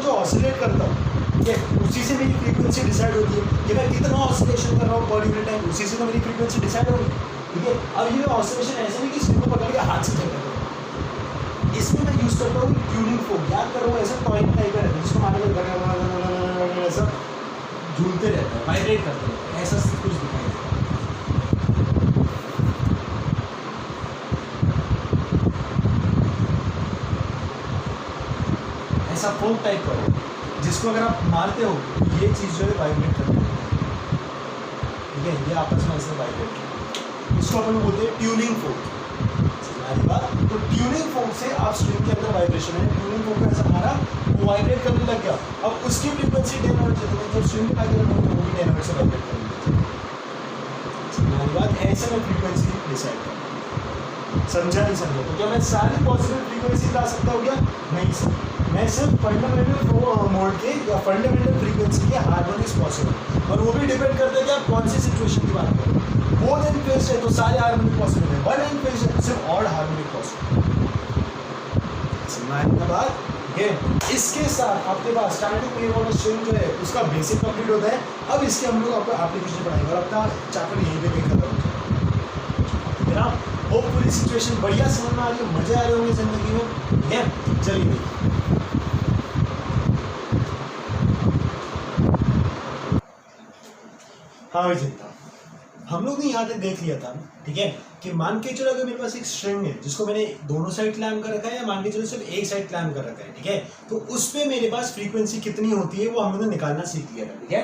जो ऑसिलेट करता हूँ, ठीक है, उसी से मेरी फ्रीक्वेंसी डिसाइड होती है कि मैं कितना ऑसिलेशन कर रहा हूँ पर यूनिट टाइम, उसी से तो मेरी फ्रीक्वेंसी डिसाइड होगी, ठीक है। अब ये ऑसिलेशन ऐसे नहीं कि स्ट्रिंग को पकड़ के हाथ से चेक करता हूँ, इसमें मैं यूज़ करता हूँ ट्यूनिंग फोक, याद करो ऐसा टॉइंग टाइप का रहता है जिसको मारे ऐसा झूलते रहता है, वाइब्रेट करते रहता है, ऐसा कुछ दिखाई देता है। ऐसा फोक टाइप का हो जिसको अगर आप मारते हो ये चीज़ जो है वाइब्रेट करती है, ठीक है, ये आपस में ऐसे वाइब्रेट करती है, इसको अपन बोलते हैं ट्यूनिंग फोक। हमारी बात, तो ट्यूनिंग फोक से आप स्ट्रिंग के अंदर वाइब्रेशन है, ट्यूनिंग फोक का ऐसा मारा वो वाइब्रेट करने लग गया, अब उसकी फ्रीक्वेंसी 10 हर्ट्ज है, तो जब स्ट्रिंग आगे वो भी 10 हर्ट्ज से वाइब्रेट करेंगे। हमारी बात, ऐसे में फ्रीक्वेंसी डिसाइड कर, समझा नहीं समझा? तो क्या मैं सारी पॉसिबल फ्रीक्वेंसी ला सकता हूँ क्या? नहीं सर, मैं सिर्फ फंडामेंटल मोड के या फंडामेंटल फ्रीक्वेंसी के हार्मोनिक्स पॉसिबल, और वो भी डिपेंड करता है कि आप कौन सी सिचुएशन की बात करें। बोथ एंड फेज है तो सारे हार्मोनिक पॉसिबल है, वन एंड फेज है तो सिर्फ ऑड हार्मोनिक पॉसिबल। समझने का बात, ठीक है। इसके साथ आपके पास standing wave on a string जो है उसका बेसिक कंप्लीट होता है। अब इसके हम लोग आपको एप्लीकेशन पढ़ाएंगे और अपना चैप्टर यहीं पे खत्म हो जाएगा। होपफुली सिचुएशन बढ़िया समझ में आ रही है, मजे आ रहे होंगे जिंदगी में, ठीक है। चलिए हाँ चिंता, हम लोग ने यहाँ तक देख लिया था, ठीक है, कि मान के चलो अगर मेरे पास एक स्ट्रिंग है जिसको मैंने दोनों साइड क्लैम्प कर रखा है, या मान के चलो सिर्फ एक साइड क्लैम्प कर रखा है, ठीक है, तो उस पे मेरे पास फ्रीक्वेंसी कितनी होती है वो हम लोगों ने निकालना सीख लिया था, ठीक है।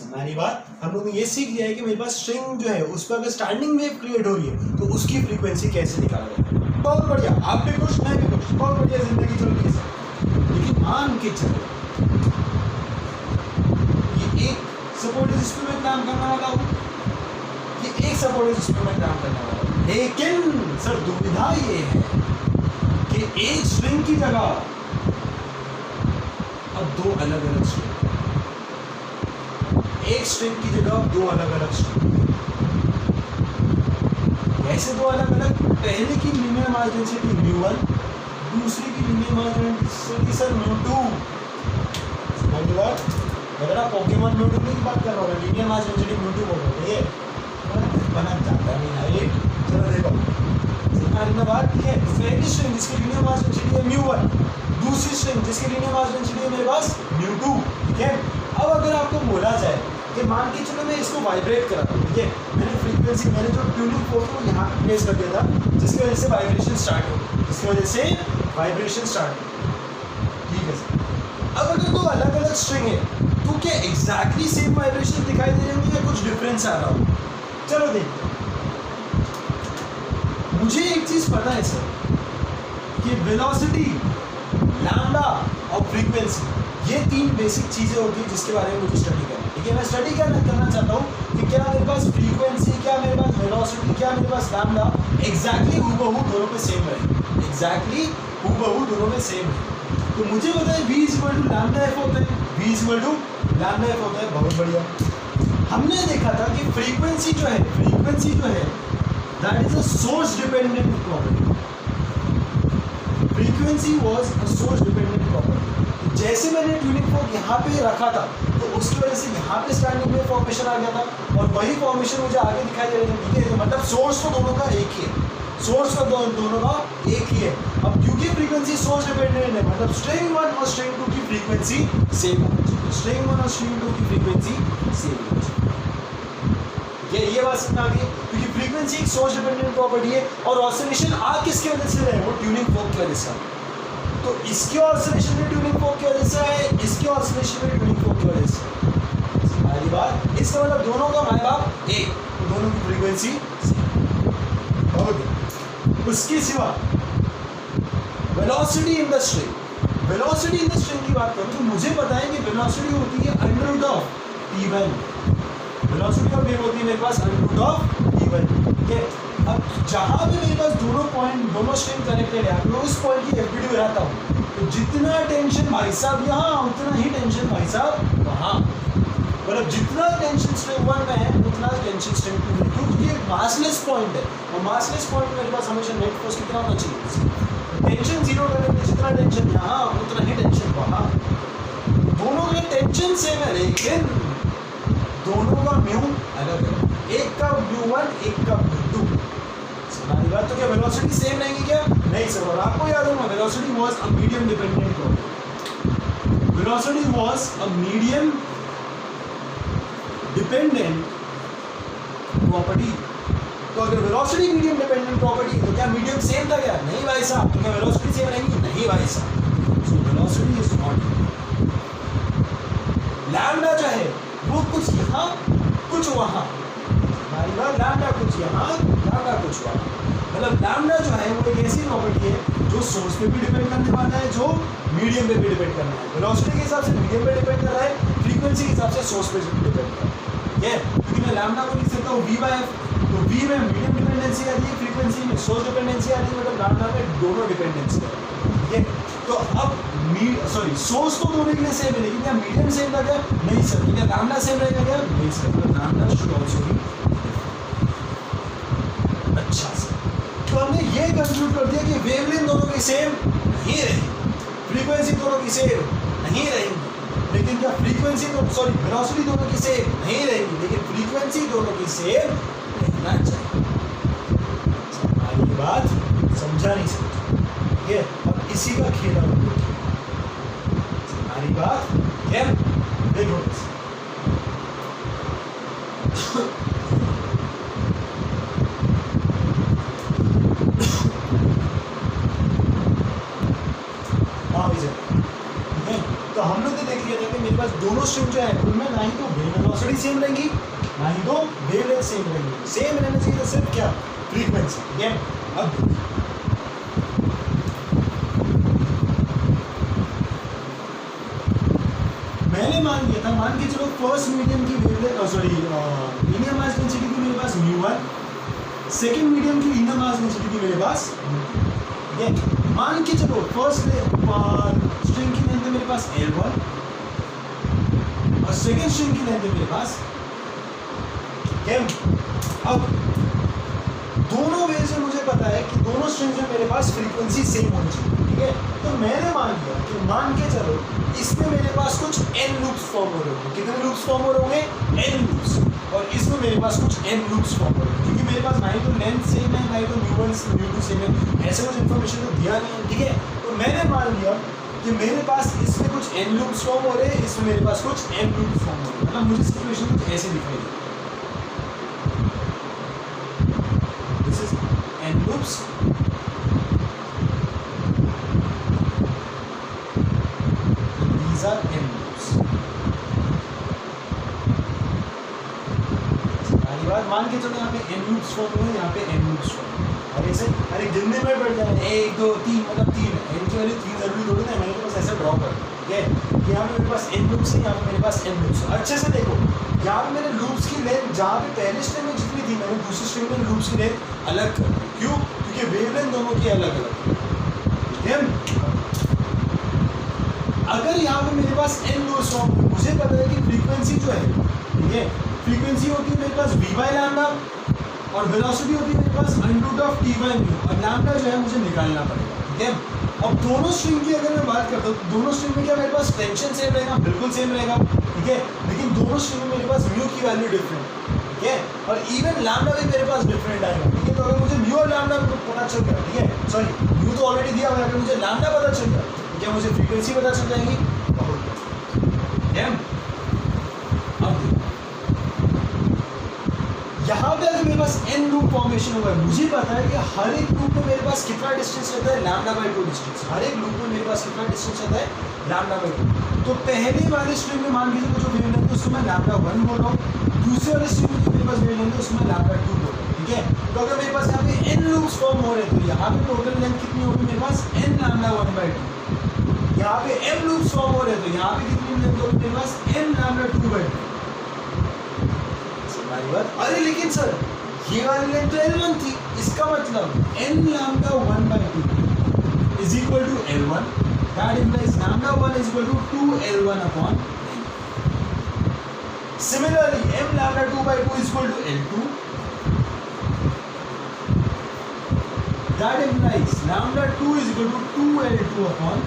हमारी बात हम लोग ने ये सीख लिया है कि मेरे पास स्ट्रिंग जो है उस पर अगर स्टैंडिंग वेव क्रिएट हो रही है तो उसकी फ्रीक्वेंसी कैसे निकाला जाए। बहुत बढ़िया, आप भी खुश, मैं भी खुश, बहुत बढ़िया जिंदगी चल रही है। लेकिन मान के चलो ये एक सपोर्ट है जिस पर मैं काम करने वाला हूँ, ये एक सपोर्ट है जिस पर मैं काम करने वाला हूँ, लेकिन सर दुविधा ये है कि एक स्ट्रिंग की जगह अब दो अलग अलग स्ट्रिंग, एक स्ट्रिंग की जगह दो अलग अलग स्ट्रिंग। कैसे दो अलग अलग? पहले की लीनियर मास डेंसिटी μ1, दूसरी की लीनियर मास डेंसिटी सर μ2। समझ लो, अगर आप पोकेमॉन म्यूटू की बात कर रहा हूँ, लीनियर मास डेंसिटी μ2 हो गई है, बना जाता नहीं है ये। चलो देखो में बात, ठीक है। पहली स्ट्रिंग जिसकी लीनियर मास डेंसिटी है μ1, दूसरी स्ट्रिंग जिसकी लीनियर मास डेंसिटी है मेरे पास μ2, ठीक है। अब अगर आपको बोला जाए कि मान के चलो मैं इसको वाइब्रेट करा दूँ, ठीक है, मैंने फ्रीक्वेंसी, मैंने जो ट्यूनिंग फोर्क को यहाँ पे प्लेस कर दिया था, जिसकी वजह से वाइब्रेशन स्टार्ट हो, जिसकी वजह से वाइब्रेशन स्टार्ट हो, ठीक है सर। अब अगर दो अलग अलग स्ट्रिंग है तो क्या एग्जैक्टली सेम वाइब्रेशन दिखाई दे रहे होंगे या कुछ डिफरेंस आ रहा हो? चलो देखते। मुझे एक चीज पता है सर कि वेलोसिटी, लैम्डा और फ्रीक्वेंसी, ये तीन बेसिक चीजें होती हैं जिसके बारे में मुझे स्टडी करना है, ठीक है। मैं स्टडी करना चाहता हूँ कि क्या मेरे पास फ्रीक्वेंसी, क्या मेरे पास वेलोसिटी, क्या मेरे पास लैम्डा एग्जैक्टली हूबहू दोनों पे सेम रहे, एग्जैक्टली हूबहू दोनों में सेम है। तो मुझे पता है v = लैम्डा f होता है, v = लैम्डा f होता है, बहुत बढ़िया। हमने देखा था कि फ्रीक्वेंसी जो है that is a source dependent property. Frequency was a source dependent property. जैसे मैंने ट्यूनिंग फोर्क यहाँ पे रखा था तो उसकी वजह से यहाँ पे स्टैंडिंग वेव फॉर्मेशन आ गया था और वही फॉर्मेशन मुझे आगे दिखाई दे रही है, ठीक है। तो मतलब सोर्स तो दोनों का एक ही है, सोर्स का दोनों का एक ही है। अब क्योंकि फ्रीक्वेंसी सोर्स डिपेंडेंट है, मतलब स्ट्रिंग 1 और स्ट्रिंग 2 की फ्रीक्वेंसी सेम होनी चाहिए, स्ट्रिंग 1 और स्ट्रिंग 2 की फ्रीक्वेंसी सेम होनी चाहिए। ये बात समझ आ गई, क्योंकि फ्रीक्वेंसी एक सोर्स डिपेंडेंट प्रॉपर्टी है और ऑसिलेशन आ किसकी वजह से रहे? वो ट्यूनिंग फोर्क की वजह से। तो इसके ऑसिलेशन में ट्यूनिंग फोर्क की वजह से है, इसके ऑसिलेशन में ट्यूनिंग फोर्क की वजह से। पहली बात, इसका मतलब दोनों का माय बाप एक, तो दोनों की फ्रीक्वेंसी सेम। बहुत उसके सिवा velocity in the string, velocity in the string की बात करूं तो मुझे पता है कि वेलोसिटी होती है √T1, वेलोसिटी ऑफ वेव होती है मेरे पास √T1, ठीक है। अब जहाँ भी मेरे पास दोनों स्ट्रिंग कनेक्टेड है, मैं उस पॉइंट की एफबीडी बनाता हूँ, तो जितना टेंशन भाई साहब यहाँ, उतना ही टेंशन भाई साहब वहाँ। मतलब जितना टेंशन स्ट्रिंग 1 में है उतना टेंशन स्ट्रिंग 2 में, क्योंकि ये मासलेस पॉइंट है और मासलेस पॉइंट मेरे पास हमेशा नेट फोर्स कितना होना चाहिए? टेंशन जीरो करने के लिए जितना टेंशन यहाँ उतना ही टेंशन वहाँ। दोनों के टेंशन सेम है लेकिन दोनों का म्यू अलग है, एक का μ1 एक का μ2। हमारी बात तो क्या वेलोसिटी सेम रहेगी क्या? नहीं सर। और आपको याद होगा velocity was a medium dependent property, velocity was a medium dependent property. तो अगर वेलोसिटी मीडियम डिपेंडेंट प्रॉपर्टी तो क्या मीडियम सेम था क्या? नहीं भाई साहब। तो क्या वेलोसिटी सेम रहेगी? नहीं भाई साहब। So velocity is not. Lambda जो है वो कुछ यहाँ कुछ वहाँ, हमारी बात लैम्डा कुछ यहाँ लैम्डा कुछ वहाँ। मतलब लैम्डा जो है वो एक ऐसी प्रॉपर्टी है जो सोर्स पे भी डिपेंड करने वाला है, जो मीडियम पे भी डिपेंड करना है। वेलोसिटी के हिसाब से मीडियम पे डिपेंड कर रहा है, फ्रीक्वेंसी के हिसाब से सोर्स पे डिपेंड कर रहा है, ठीक है। क्योंकि मैं लैम्डा को लिख सकता हूँ v/f, तो v में मीडियम डिपेंडेंसी आ रही है, फ्रीक्वेंसी में सोर्स डिपेंडेंसी आ रही है, मतलब लैम्डा में दोनों डिपेंडेंसी है, ठीक है। तो अब सोर्स तो दोनों के लिए सेम है, लेकिन क्या मीडियम सेम था क्या? नहीं सर। क्या लैम्डा सेम रहेगा क्या? नहीं सर। तो लैम्डा शुड आल्सो बी। अच्छा सर, तो हमने ये कंक्लूड कर दिया कि वेवलेंथ दोनों की सेम नहीं रहेगी, फ्रीक्वेंसी दोनों की सेम नहीं रहेगी, लेकिन क्या फ्रीक्वेंसी तो वेलोसिटी दोनों की सेम नहीं रहेगी, लेकिन फ्रीक्वेंसी दोनों की सेम रहना चाहिए। हमारी बात समझा नहीं सकती, ठीक है। अब इसी का खेल हमारी बात क्या? देखो तो हम लोग ने देख लिया था कि मेरे पास दोनों स्ट्रिंग जो है उनमें ना ही तो वेव वेलोसिटी सेम रहेंगी ना ही तो वेवलेंथ सेम रहेंगी, सेम रहना चाहिए तो सिर्फ क्या फ्रीक्वेंसी। ठीक है, अब मैंने मान लिया था, मान के चलो फर्स्ट मीडियम की वेवलेंथ लीनियर मास डेंसिटी थी मेरे पास μ1, सेकंड मीडियम की लीनियर मास डेंसिटी थी मेरे पास, ये मान के चलो फर्स्ट स्ट्रिंग की लेंथ है मेरे पास L1 और सेकंड स्ट्रिंग की लेंथ है मेरे पास M। अब दोनों वे से मुझे पता है कि दोनों स्ट्रिंग्स में मेरे पास फ्रीक्वेंसी सेम होनी चाहिए। ठीक है, तो मैंने मान लिया कि मान के चलो इसमें मेरे पास कुछ n लूप्स फॉर्म हो रहे होंगे। कितने लूप्स फॉर्म हो रहे होंगे? n loops. और इसमें मेरे पास कुछ n लूप्स फॉर्म हो रहे हैं क्योंकि मेरे पास ना ही तो लेंथ सेम है ना ही तो μ1 μ2 सेम है, ऐसे कुछ इन्फॉर्मेशन तो दिया नहीं है। ठीक है, तो मैंने मान लिया कि मेरे पास इसमें कुछ n लूप्स फॉर्म हो रहे हैं, इसमें मेरे पास कुछ m लूप्स फॉर्म हो रहे हैं। मतलब मुझे सिचुएशन कुछ ऐसे दिखाई दे, this is n loops these are n loops। पहली बात मान के चलो यहाँ पे n loops फॉर्म हुए, यहाँ पे n loops फॉर्म हुए और ऐसे अरे गिनने में बैठ जाए 1 2 3 मतलब 3 है, n की वैल्यू 3 जरूरी थोड़ी ना, मैंने तो बस ऐसे ड्रॉ कर दिया। ठीक है, यहाँ पे मेरे पास n loops है, यहाँ पे मेरे पास n loops है। अच्छे से देखो यहाँ पे मैंने लूप्स की लेंथ जहाँ पे पहले स्ट्रिंग में जितनी थी मैंने दूसरी स्ट्रिंग में लूप्स की लेंथ अलग कर दी। क्यों? क्योंकि वेवलेंथ दोनों की अलग अलग। ठीक है, अगर यहाँ पे मेरे पास n लूप्स फॉर्म, मुझे पता है कि फ्रीक्वेंसी जो है, ठीक है, फ्रीक्वेंसी होती है मेरे पास v बाय लैम्डा और वेलोसिटी होती है मेरे पास √t बाय म्यू, और लैम्डा जो है मुझे निकालना पड़ेगा। ठीक है, अब दोनों स्ट्रिंग की अगर मैं बात करता हूँ, दोनों स्ट्रिंग में क्या मेरे पास टेंशन सेम रहेगा? बिल्कुल सेम रहेगा। ठीक है, लेकिन दोनों स्ट्रिंग में मेरे पास म्यू की वैल्यू डिफरेंट। ठीक है, और इवन लैम्डा भी मेरे पास डिफरेंट आएगा। ठीक है, तो अगर मुझे म्यू और लैम्डा पता चल गया, ठीक है, सॉरी म्यू तो ऑलरेडी दिया हुआ है, अगर मुझे लैम्डा पता चल गया, क्या मुझे फ्रीक्वेंसी पता चल जाएगी? बहुत। अब यहाँ पे अगर मेरे पास n लूप फॉर्मेशन हुआ है, मुझे पता है कि हर एक लूप में मेरे पास कितना डिस्टेंस रहता है? λ/2 डिस्टेंस। हर एक लूप में मेरे पास कितना डिस्टेंस रहता है? λ/2। तो पहले वाले स्ट्रिंग में मान लीजिए जो वेवलेंथ है उसको मैं λ1 बोल रहा हूँ, दूसरे वाले स्ट्रिंग में जो मेरे पास वेवलेंथ है उसमें λ2 बोल रहा हूँ। ठीक है, तो अगर मेरे पास यहाँ पे n लूप्स फॉर्म हो रहे हैं तो यहाँ पे टोटल लेंथ कितनी होगी मेरे पास? n λ1/2। यहाँ पे m लूप्स फॉर्म हो रहे हैं तो यहाँ पे कितनी लेंथ होगी मेरे पास? n λ2/2। अरे लेकिन सर ये वाली लेंथ तो L1 थी, इसका मतलब n λ1/2 is equal to L1, that implies λ1 is equal to 2L1 upon N। Similarly m λ2/2 is equal to L2, that implies λ2 is equal to 2L2 upon।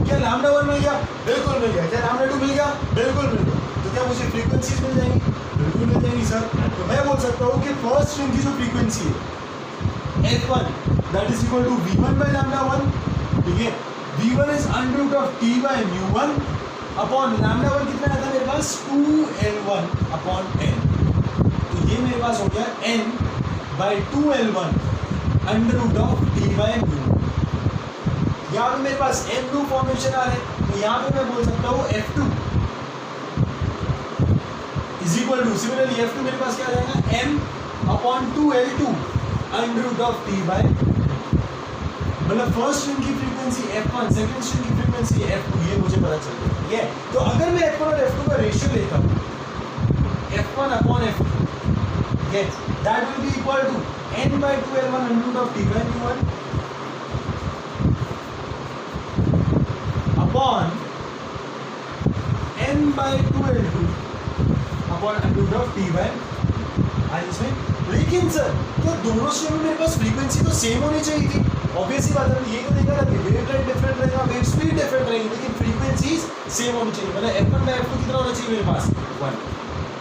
क्या λ1 मिल गया? बिल्कुल मिल गया। क्या λ2 मिल गया? बिल्कुल मिल गया। तो क्या मुझे फ्रीक्वेंसीज मिल जाएंगी? बिल्कुल मिल जाएंगी सर। तो मैं बोल सकता हूँ कि फर्स्ट स्ट्रिंग की जो फ्रीक्वेंसी है f1 that is equal to v1 by λ1। ठीक है, v1 is √t by μ1 upon λ1 कितना आता है मेरे पास? 2L1 upon n। तो ये मेरे पास हो गया n by 2L1 √t bye μ। यहाँ पे मेरे पास m लूप फॉर्मेशन आ रहे हैं, तो यहाँ पे मैं बोल सकता हूँ f2 is equal to, similarly f2 मेरे पास क्या आ जाएगा? m upon 2L2 √t by, मतलब फर्स्ट स्ट्रिंग की फ्रीक्वेंसी f1, सेकंड स्ट्रिंग की फ्रीक्वेंसी f2, ये मुझे पता चल गया। ठीक है, तो अगर मैं f1 और f2 का रेशियो लेता हूँ f1 अपॉन f2, ठीक है, that will be equal to n by 2L1 √t by μ1 upon n by 2L2 upon √t by I इसमें। लेकिन सर तो दोनों स्ट्रिंग में मेरे पास फ्रीक्वेंसी तो सेम होनी चाहिए थी। ऑब्वियसली बात है, ये तो देखा ना कि वेवलेंथ डिफरेंट रहेगा, वेव स्पीड डिफरेंट रहेगी, लेकिन फ्रीक्वेंसीज सेम होनी चाहिए। मतलब f1 बाय f2 कितना होना चाहिए मेरे पास? 1।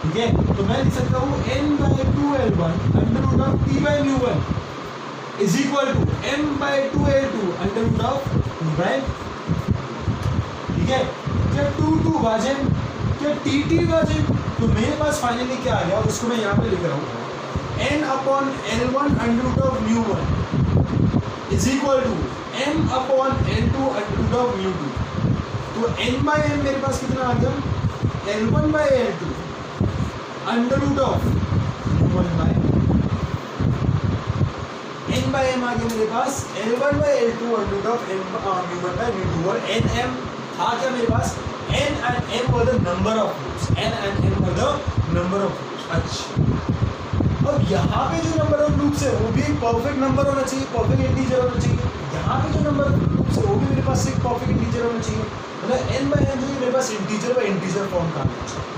ठीक है, तो मैं लिख सकता हूँ n by 2L1 √t by μ1 is equal to m by 2L2 √t by. ठीक है, क्या 2 भाजन क्या tt भाजन, तो मेरे पास फाइनली क्या आ गया उसको मैं यहाँ पे लिख रहा हूँ n upon L1 √μ1 is equal to m upon L2 √μ2। तो n बाय m मेरे पास कितना आ गया L1 by L2 under root of U1 by n by m आ गया मेरे पास L1 by L2 under root of U1 by U2 और nm था क्या मेरे पास n and m were the number of loops n and m were the number of loops। अच्छा अब यहाँ पे जो नंबर ऑफ लूप्स है वो भी एक परफेक्ट नंबर होना चाहिए, परफेक्ट इंटीजर होना चाहिए। यहाँ पे जो नंबर ऑफ लूप्स है वो भी मेरे पास एक परफेक्ट इंटीजर होना चाहिए, मतलब n बाय n जो है मेरे पास इंटीजर बाय इंटीजर फॉर्म का होना चाहिए।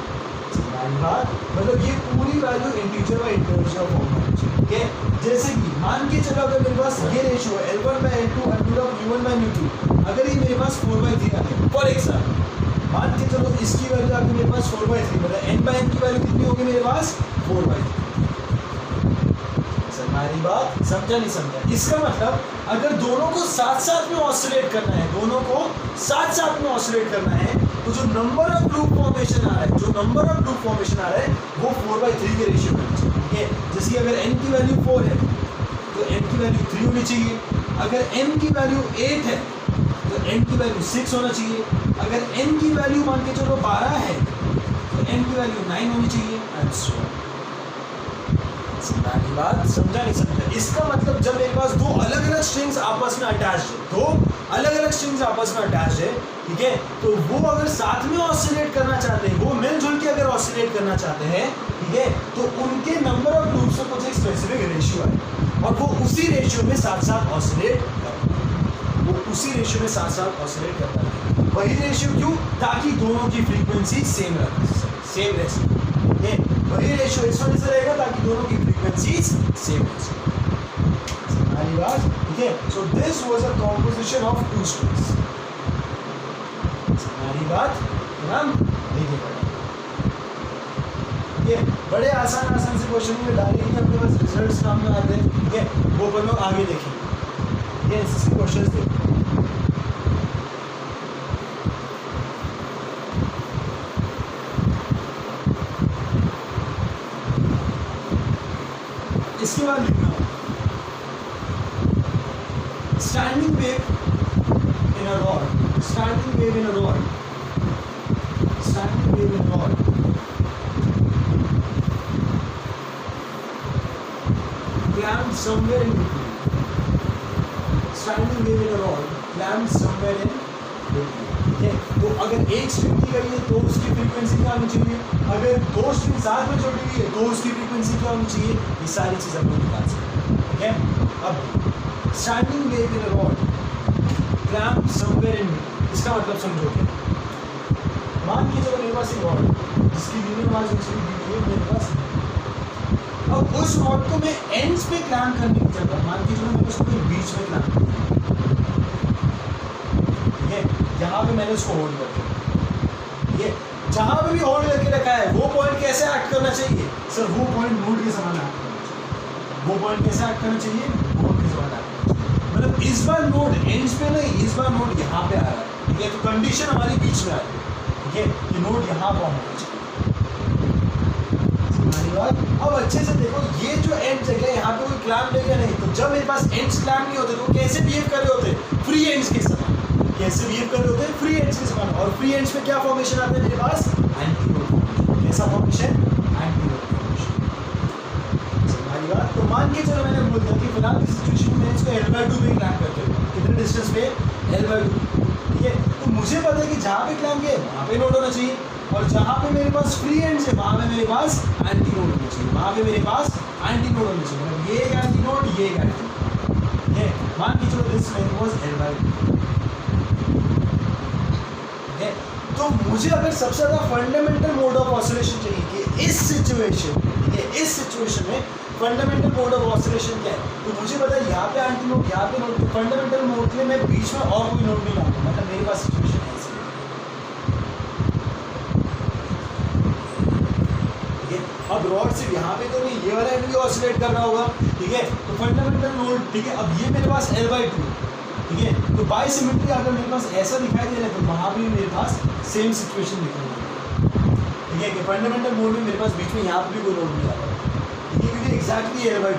मतलब ये पूरी value integer by integer form में होनी चाहिए। ठीक है, जैसे कि मान के चलो अगर मेरे पास ये रेशियो है L1 by L2 under of U1 by U2, अगर ये मेरे पास 4/3 आ गया फॉर एग्जांपल, मान के चलो इसकी वैल्यू आ गई मेरे पास 4/3, मतलब n बाय n की वैल्यू कितनी होगी मेरे पास 4/3। हमारी बात समझा नहीं समझा? इसका मतलब अगर दोनों को साथ साथ में ऑसिलेट करना है, दोनों को साथ साथ में ऑसिलेट करना है, तो जो नंबर ऑफ लूप फॉर्मेशन आ रहा है, जो नंबर ऑफ लूप फॉर्मेशन आ रहा है वो 4/3 के रेशियो में होना चाहिए। ठीक है, जैसे कि अगर n की वैल्यू 4 है तो m की वैल्यू 3 होनी चाहिए, अगर m की वैल्यू 8 है तो n की वैल्यू 6 होना चाहिए, अगर n की वैल्यू मान के चलो 12 है तो n की वैल्यू 9 होनी चाहिए एंड सो ऑन। सारी बात समझा नहीं समझा? इसका मतलब जब मेरे पास दो अलग अलग स्ट्रिंग्स आपस में अटैच्ड है, दो अलग अलग स्ट्रिंग्स आपस में अटैच्ड है, ठीक है, तो वो अगर साथ में ऑसिलेट करना चाहते हैं, वो मिलजुल के अगर ऑसिलेट करना चाहते हैं, ठीक है, तो उनके नंबर ऑफ लूप्स में कुछ एक स्पेसिफिक रेशियो है और वो उसी रेशियो में साथ साथ ऑसिलेट करते हैं, वो उसी रेशियो में साथ साथ ऑसिलेट करता है। वही रेशियो क्यों? ताकि दोनों की फ्रीक्वेंसी सेम रहे, वही रेशियो इस वजह से रहेगा ताकि दोनों की फ्रीक्वेंसीज सेम हो। हमारी बात ठीक है? So this was a composition of two strings. हमारी बात ध्यान देखिए ठीक है, बड़े आसान से क्वेश्चन में डालेंगे अपने पास रिजल्ट्स सामने आते हैं। ठीक है, वो अपन लोग आगे देखेंगे। ये ऐसे क्वेश्चंस देखो। इसके बाद लिखना standing wave in a rod, standing wave in a rod, standing wave in a rod, clamped somewhere in between, standing wave in a rod clamped somewhere in between। ठीक है, तो अगर एक स्ट्रिंग दी गई है तो उसकी फ्रीक्वेंसी क्या होनी चाहिए, अगर दो स्ट्रिंग साथ में जोड़ी हुई है तो उसकी फ्रीक्वेंसी क्या होनी चाहिए, ये सारी चीज़ हम लोग निकाल सकते हैं। ठीक है, अब standing wave in a rod clamped somewhere in between, इसका मतलब समझोगे। मान के चलो मेरे पास एक रॉड जिसकी लीनियर मास मेरे पास, अब उस रॉड को मैं एंड्स पे क्लैम्प करने की जगह मान के चलो मैंने उसको बीच में क्लैम्प किया, ठीक है, यहाँ पे मैंने उसको होल्ड कर दिया। ये जहाँ पे भी होल्ड करके रखा है वो पॉइंट कैसे एक्ट करना चाहिए सर, वो पॉइंट नोड के समान एक्ट करना चाहिए। वो पॉइंट कैसे एक्ट करना चाहिए, नोड के समान एक्ट करना चाहिए। मतलब इस बार नोड एंड्स पे नहीं, इस बार नोड यहाँ पे आ रहा है। ठीक है, तो कंडीशन हमारी बीच में आ रही है। ठीक है, कि नोड यहाँ फॉर्म होना चाहिए। अब अच्छे से देखो, ये जो एंड्स है यहाँ पे कोई क्लैम्प है क्या, नहीं। तो जब मेरे पास एंड्स क्लैम्प नहीं होते तो कैसे बिहेव कर रहे होते, फ्री एंड्स के समान। कैसे बिहेव कर रहे होते, फ्री एंड्स के समान। और फ्री एंड्स में क्या फॉर्मेशन आता है मेरे पास, एंटी नोड फॉर्मेशन। कैसा फॉर्मेशन, एंटी नोड फॉर्मेशन। हमारी बात तो मान के चलो मैंने बोल दिया कि फिलहाल इस सिचुएशन में इसको L/2 पे क्लैम्प करते हैं, कितने डिस्टेंस पे, L/2। ठीक है, तो मुझे पता है कि जहाँ पे क्लैम्प है वहाँ पे नोड होना चाहिए, और जहाँ पे मेरे पास फ्री एंड्स है वहाँ पे मेरे पास एंटी नोड होना चाहिए, वहाँ पे मेरे पास एंटी नोड होना चाहिए। मतलब ये एक एंटी नोड, ये एक एंटी नोड। ठीक है, मान के चलो दिस लेंथ वाज L/2। ठीक है, तो मुझे अगर सबसे ज़्यादा फंडामेंटल मोड ऑफ ऑसिलेशन चाहिए कि इस सिचुएशन, ठीक है, इस सिचुएशन में फंडामेंटल मोड ऑफ ऑसिलेशन क्या है, तो मुझे पता है यहाँ पे एंटी नोड, यहाँ पे नोड। फंडामेंटल मोड के लिए मैं बीच में और कोई नोड नहीं लाऊंगा, मतलब मेरे पास सिचुएशन है ऐसी। अब रॉड सिर्फ यहाँ पे तो नहीं, ये वाला एंड भी ऑसिलेट कर रहा होगा। ठीक है, तो फंडामेंटल नोड, ठीक है, अब ये मेरे पास L/2। ठीक है, तो बाय सिमेट्री अगर मेरे पास ऐसा दिखाई दे रहा है तो वहाँ भी मेरे पास सेम सिचुएशन दिख रही है। ठीक है, कि फंडामेंटल मोड में मेरे पास बीच में यहाँ पर भी कोई नोड नहीं आता। ठीक है, क्योंकि एग्जैक्टली L/2।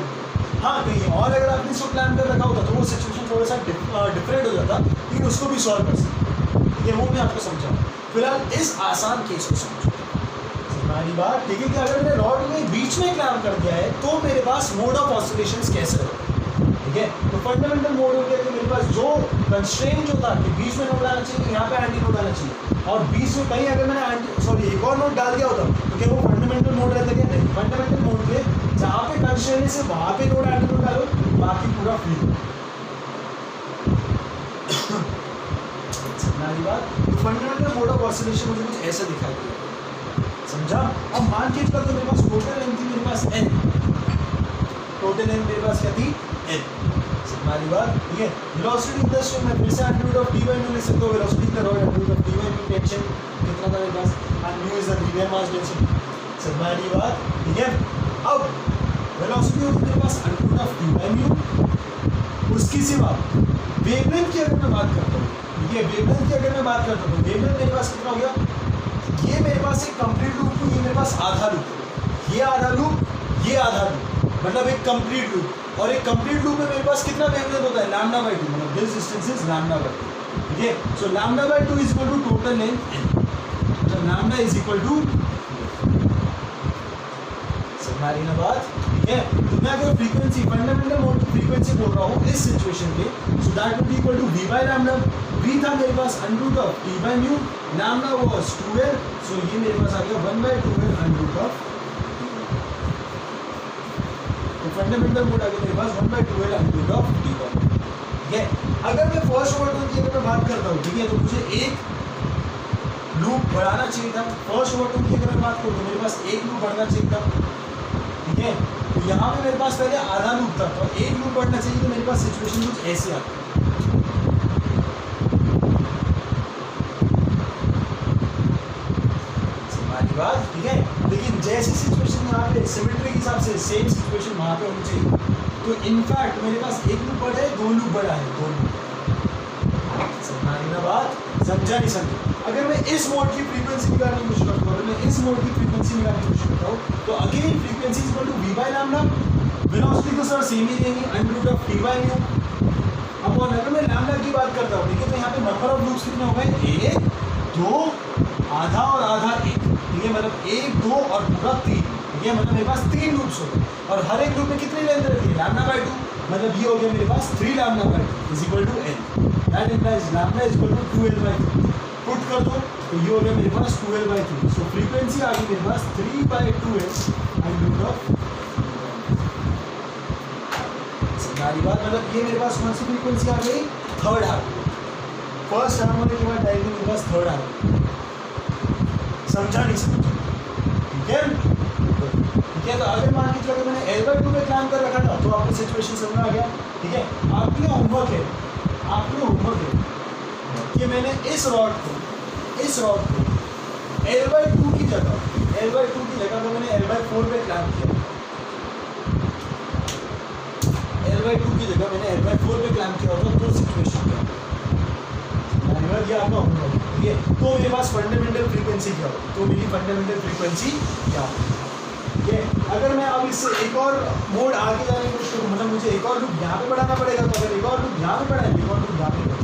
हाँ, कहीं और अगर आपने इसको प्लान कर रखा होता तो वो सिचुएशन थोड़ा सा डिफरेंट हो जाता, लेकिन उसको भी सॉल्व कर सकते। ठीक ठीक है, वो मैं आपको समझाऊँ। फिलहाल इस आसान केस को समझो। हमारी बात ठीक है कि अगर मैंने रॉड में बीच में क्लैम्प कर दिया है तो मेरे पास मोड ऑफ ऑसिलेशंस कैसे होगा, ठीक है। तो फंडामेंटल मोड हो गया कि मेरे पास जो कंस्ट्रेंट जो था कि बीच में नोड आना चाहिए, तो यहाँ पे एंटी नोड आना चाहिए, और बीच में कहीं अगर मैंने एक और नोड डाल दिया होता तो क्या वो फंडामेंटल मोड रहता क्या? नहीं। फंडामेंटल मोड पे जहाँ पे कंस्ट्रेंट है सिर्फ वहाँ पे नोड एंटी नोड डालो, बाकी पूरा फ्री। हमारी बात तो फंडामेंटल मोड ऑफ ऑसिलेशन मुझे कुछ ऐसा दिखाई दिया, समझा। अब मान के चलो मेरे पास टोटल लेंथ थी, मेरे पास n, टोटल लेंथ मेरे पास क्या थी? n। हमारी बात ठीक है। वेलोसिटी इन द स्ट्रिंग में फिर से amplitude of T by mu लिख सकते हो। Velocity in the rod amplitude of T by mu, tension कितना था मेरे पास, and mu is the linear mass density. हमारी बात ठीक है। अब वेलोसिटी होगी मेरे पास amplitude of T by mu, उसकी सिवा वेवलेंथ की अगर मैं बात करता हूँ, ठीक है, वेवलेंथ की अगर मैं बात करता हूँ, वेवलेंथ मेरे पास कितना हो गया? ये मेरे पास एक कंप्लीट लूप, ये मेरे पास आधा लूप, ये आधा लूप, ये आधा लूप, मतलब एक कंप्लीट लूप। और एक कंप्लीट लूप में मेरे पास कितना वेवलेंथ होता है? लैम्डा बाई 2, मतलब this distance is lambda by 2, ठीक है। So lambda by 2 is equal to total length n, मतलब लैम्डा इज इक्वल टू, हमारी ना बात ठीक है। तो मैं अगर फ्रीक्वेंसी फंडामेंटल मोड की फ्रीक्वेंसी बोल रहा हूँ इस सिचुएशन पे, so that will be equal to v by lambda. v था मेरे पास under of t by mu, lambda was 2l, so ये मेरे पास आ गया 1 बाय 2l अंडर ऑफ। तो फंडामेंटल मोड आ गया मेरे पास 1 by 2l under of t by, ठीक है। अगर मैं फर्स्ट ऑर्डर की अगर मैं बात करता हूँ, ठीक है, तो मुझे एक लूप बढ़ाना चाहिए था। फर्स्ट ऑर्डर की अगर मैं बात करूँ तो मेरे पास एक लूप बढ़ना चाहिए था, ठीक है। तो यहाँ पे मेरे पास पहले आधा लूप था, तो एक लूप बढ़ना चाहिए, तो मेरे पास सिचुएशन कुछ ऐसे आती है। हमारी बात ठीक है। लेकिन जैसी सिचुएशन यहाँ पे सिमेट्री के हिसाब से सेम सिचुएशन वहाँ पे होनी चाहिए, तो इनफैक्ट मेरे पास एक लूप बढ़ा है, दो लूप बढ़ा है, दो लूप। हमारी ना बात समझा नहीं समझा? अगर मैं इस मोड की फ्रीक्वेंसी निकालने की कोशिश करता हूँ, अगर मैं इस मोड की फ्रीक्वेंसी निकालने की कोशिश करता हूँ, तो again frequency is equal to v by lambda. Velocity तो सर सेम ही रहेगी, under of t by mu upon, अगर मैं लैम्डा की बात करता हूँ, ठीक है, तो यहाँ पे नंबर ऑफ लूप्स कितने हो गए? 1 2 आधा और आधा 1, ठीक है, मतलब 1 2 और पूरा 3, ठीक है, मतलब मेरे पास 3 लूप्स हो गए, और हर एक लूप में कितनी लेंथ रहती है? लैम्डा बाय 2, मतलब ये हो गया मेरे पास 3 lambda by 2 is equal to n, that implies lambda is equal to 2l by 2। Put कर दो तो ये हो गया मेरे पास 2l बाय 2, सो फ्रीक्वेंसी आ गई मेरे पास 3 बाय 2l अंडर ऑफ। सारी बात मतलब ये मेरे पास कौन सी फ्रीक्वेंसी आ गई? Third harmonic. फर्स्ट हार्मोनिक के बाद डायरेक्टली मेरे पास थर्ड हार्मोनिक। समझा नहीं समझा? ठीक है, ठीक है। तो अगर मान के चलो मैंने L बाय 2 पे क्लैम्प कर रखा था, तो आपको सिचुएशन समझ आ गया, ठीक है। आपके लिए होमवर्क है, आपके लिए होमवर्क है कि मैंने इस रॉड को L बाय 2 की जगह तो मैंने L बाय 4 पे क्लैम्प किया। L बाय 2 की जगह मैंने L बाय 4 पे क्लैम्प किया होता तो सिचुएशन क्या होगा? ये आपका होमवर्क, ठीक है। तो मेरे पास फंडामेंटल फ्रीक्वेंसी क्या होगी? तो मेरी फंडामेंटल फ्रीक्वेंसी क्या होगी? ठीक है। अगर मैं अब इससे एक और मोड आगे जाने की कोशिश करूँ, मतलब मुझे एक और लूप यहाँ पे बढ़ाना पड़ेगा, तो अगर एक और लूप यहाँ पे बढ़ाए, एक और लूप यहाँ पे बढ़ाए,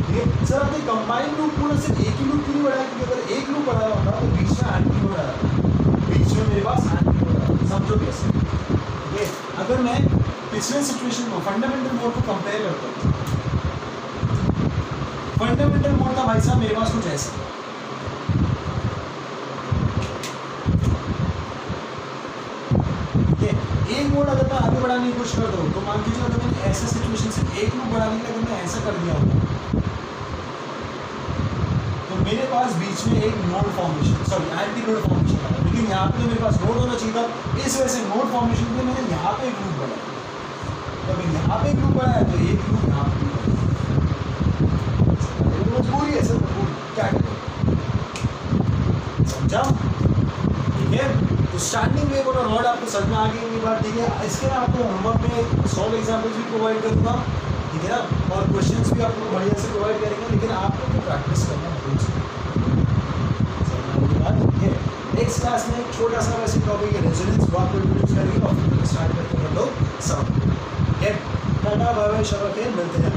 ठीक है। सर आपने कंबाइन लूप पूरा सिर्फ एक ही लूप क्यों नहीं बढ़ाया? क्योंकि अगर एक लूप बढ़ाया होता तो बीच में एंटी नोड आया, बीच में मेरे पास एंटी नोड आया। समझो कैसे? ठीक है। अगर मैं पिछले सिचुएशन को फंडामेंटल मोड को कंपेयर करता हूँ, फंडामेंटल मोड का भाई साहब मेरे पास कुछ ऐसा, एक मोड अगर मैं आगे बढ़ाने की कोशिश करता हूँ, तो मान लीजिए अगर मैंने ऐसे सिचुएशन से एक लूप बढ़ाने के लिए अगर मैं ऐसा कर दिया होता, तो मेरे पास बीच में एक node formation, sorry anti node formation आया, लेकिन यहाँ पे मेरे पास नोड होना चाहिए था। इस वजह से नोड फॉर्मेशन के लिए मैंने यहाँ पे एक लूप बढ़ाया, तो अगर यहाँ पे एक लूप बढ़ाया तो एक लूप यहाँ पे मजबूरी है सर, क्या करें? समझा? ठीक है। तो स्टैंडिंग वेव और रॉड आपको समझ में आ गई ये बात, ठीक है। इसके मैं आपको होमवर्क में 100 एग्जाम्पल्स भी प्रोवाइड करूँगा, ठीक है ना, और क्वेश्चंस भी आपको बढ़िया से प्रोवाइड करेंगे, लेकिन आपको तो प्रैक्टिस करना बहुत जरूरी है। नेक्स्ट क्लास में एक छोटा सा वैसे टॉपिक है रेजोनेंस, वो आपको इंट्रोड्यूस करेंगे और फिर स्टार्ट करते हैं हम लोग sound. Tata bye bye, Shaba खैर, मिलते हैं।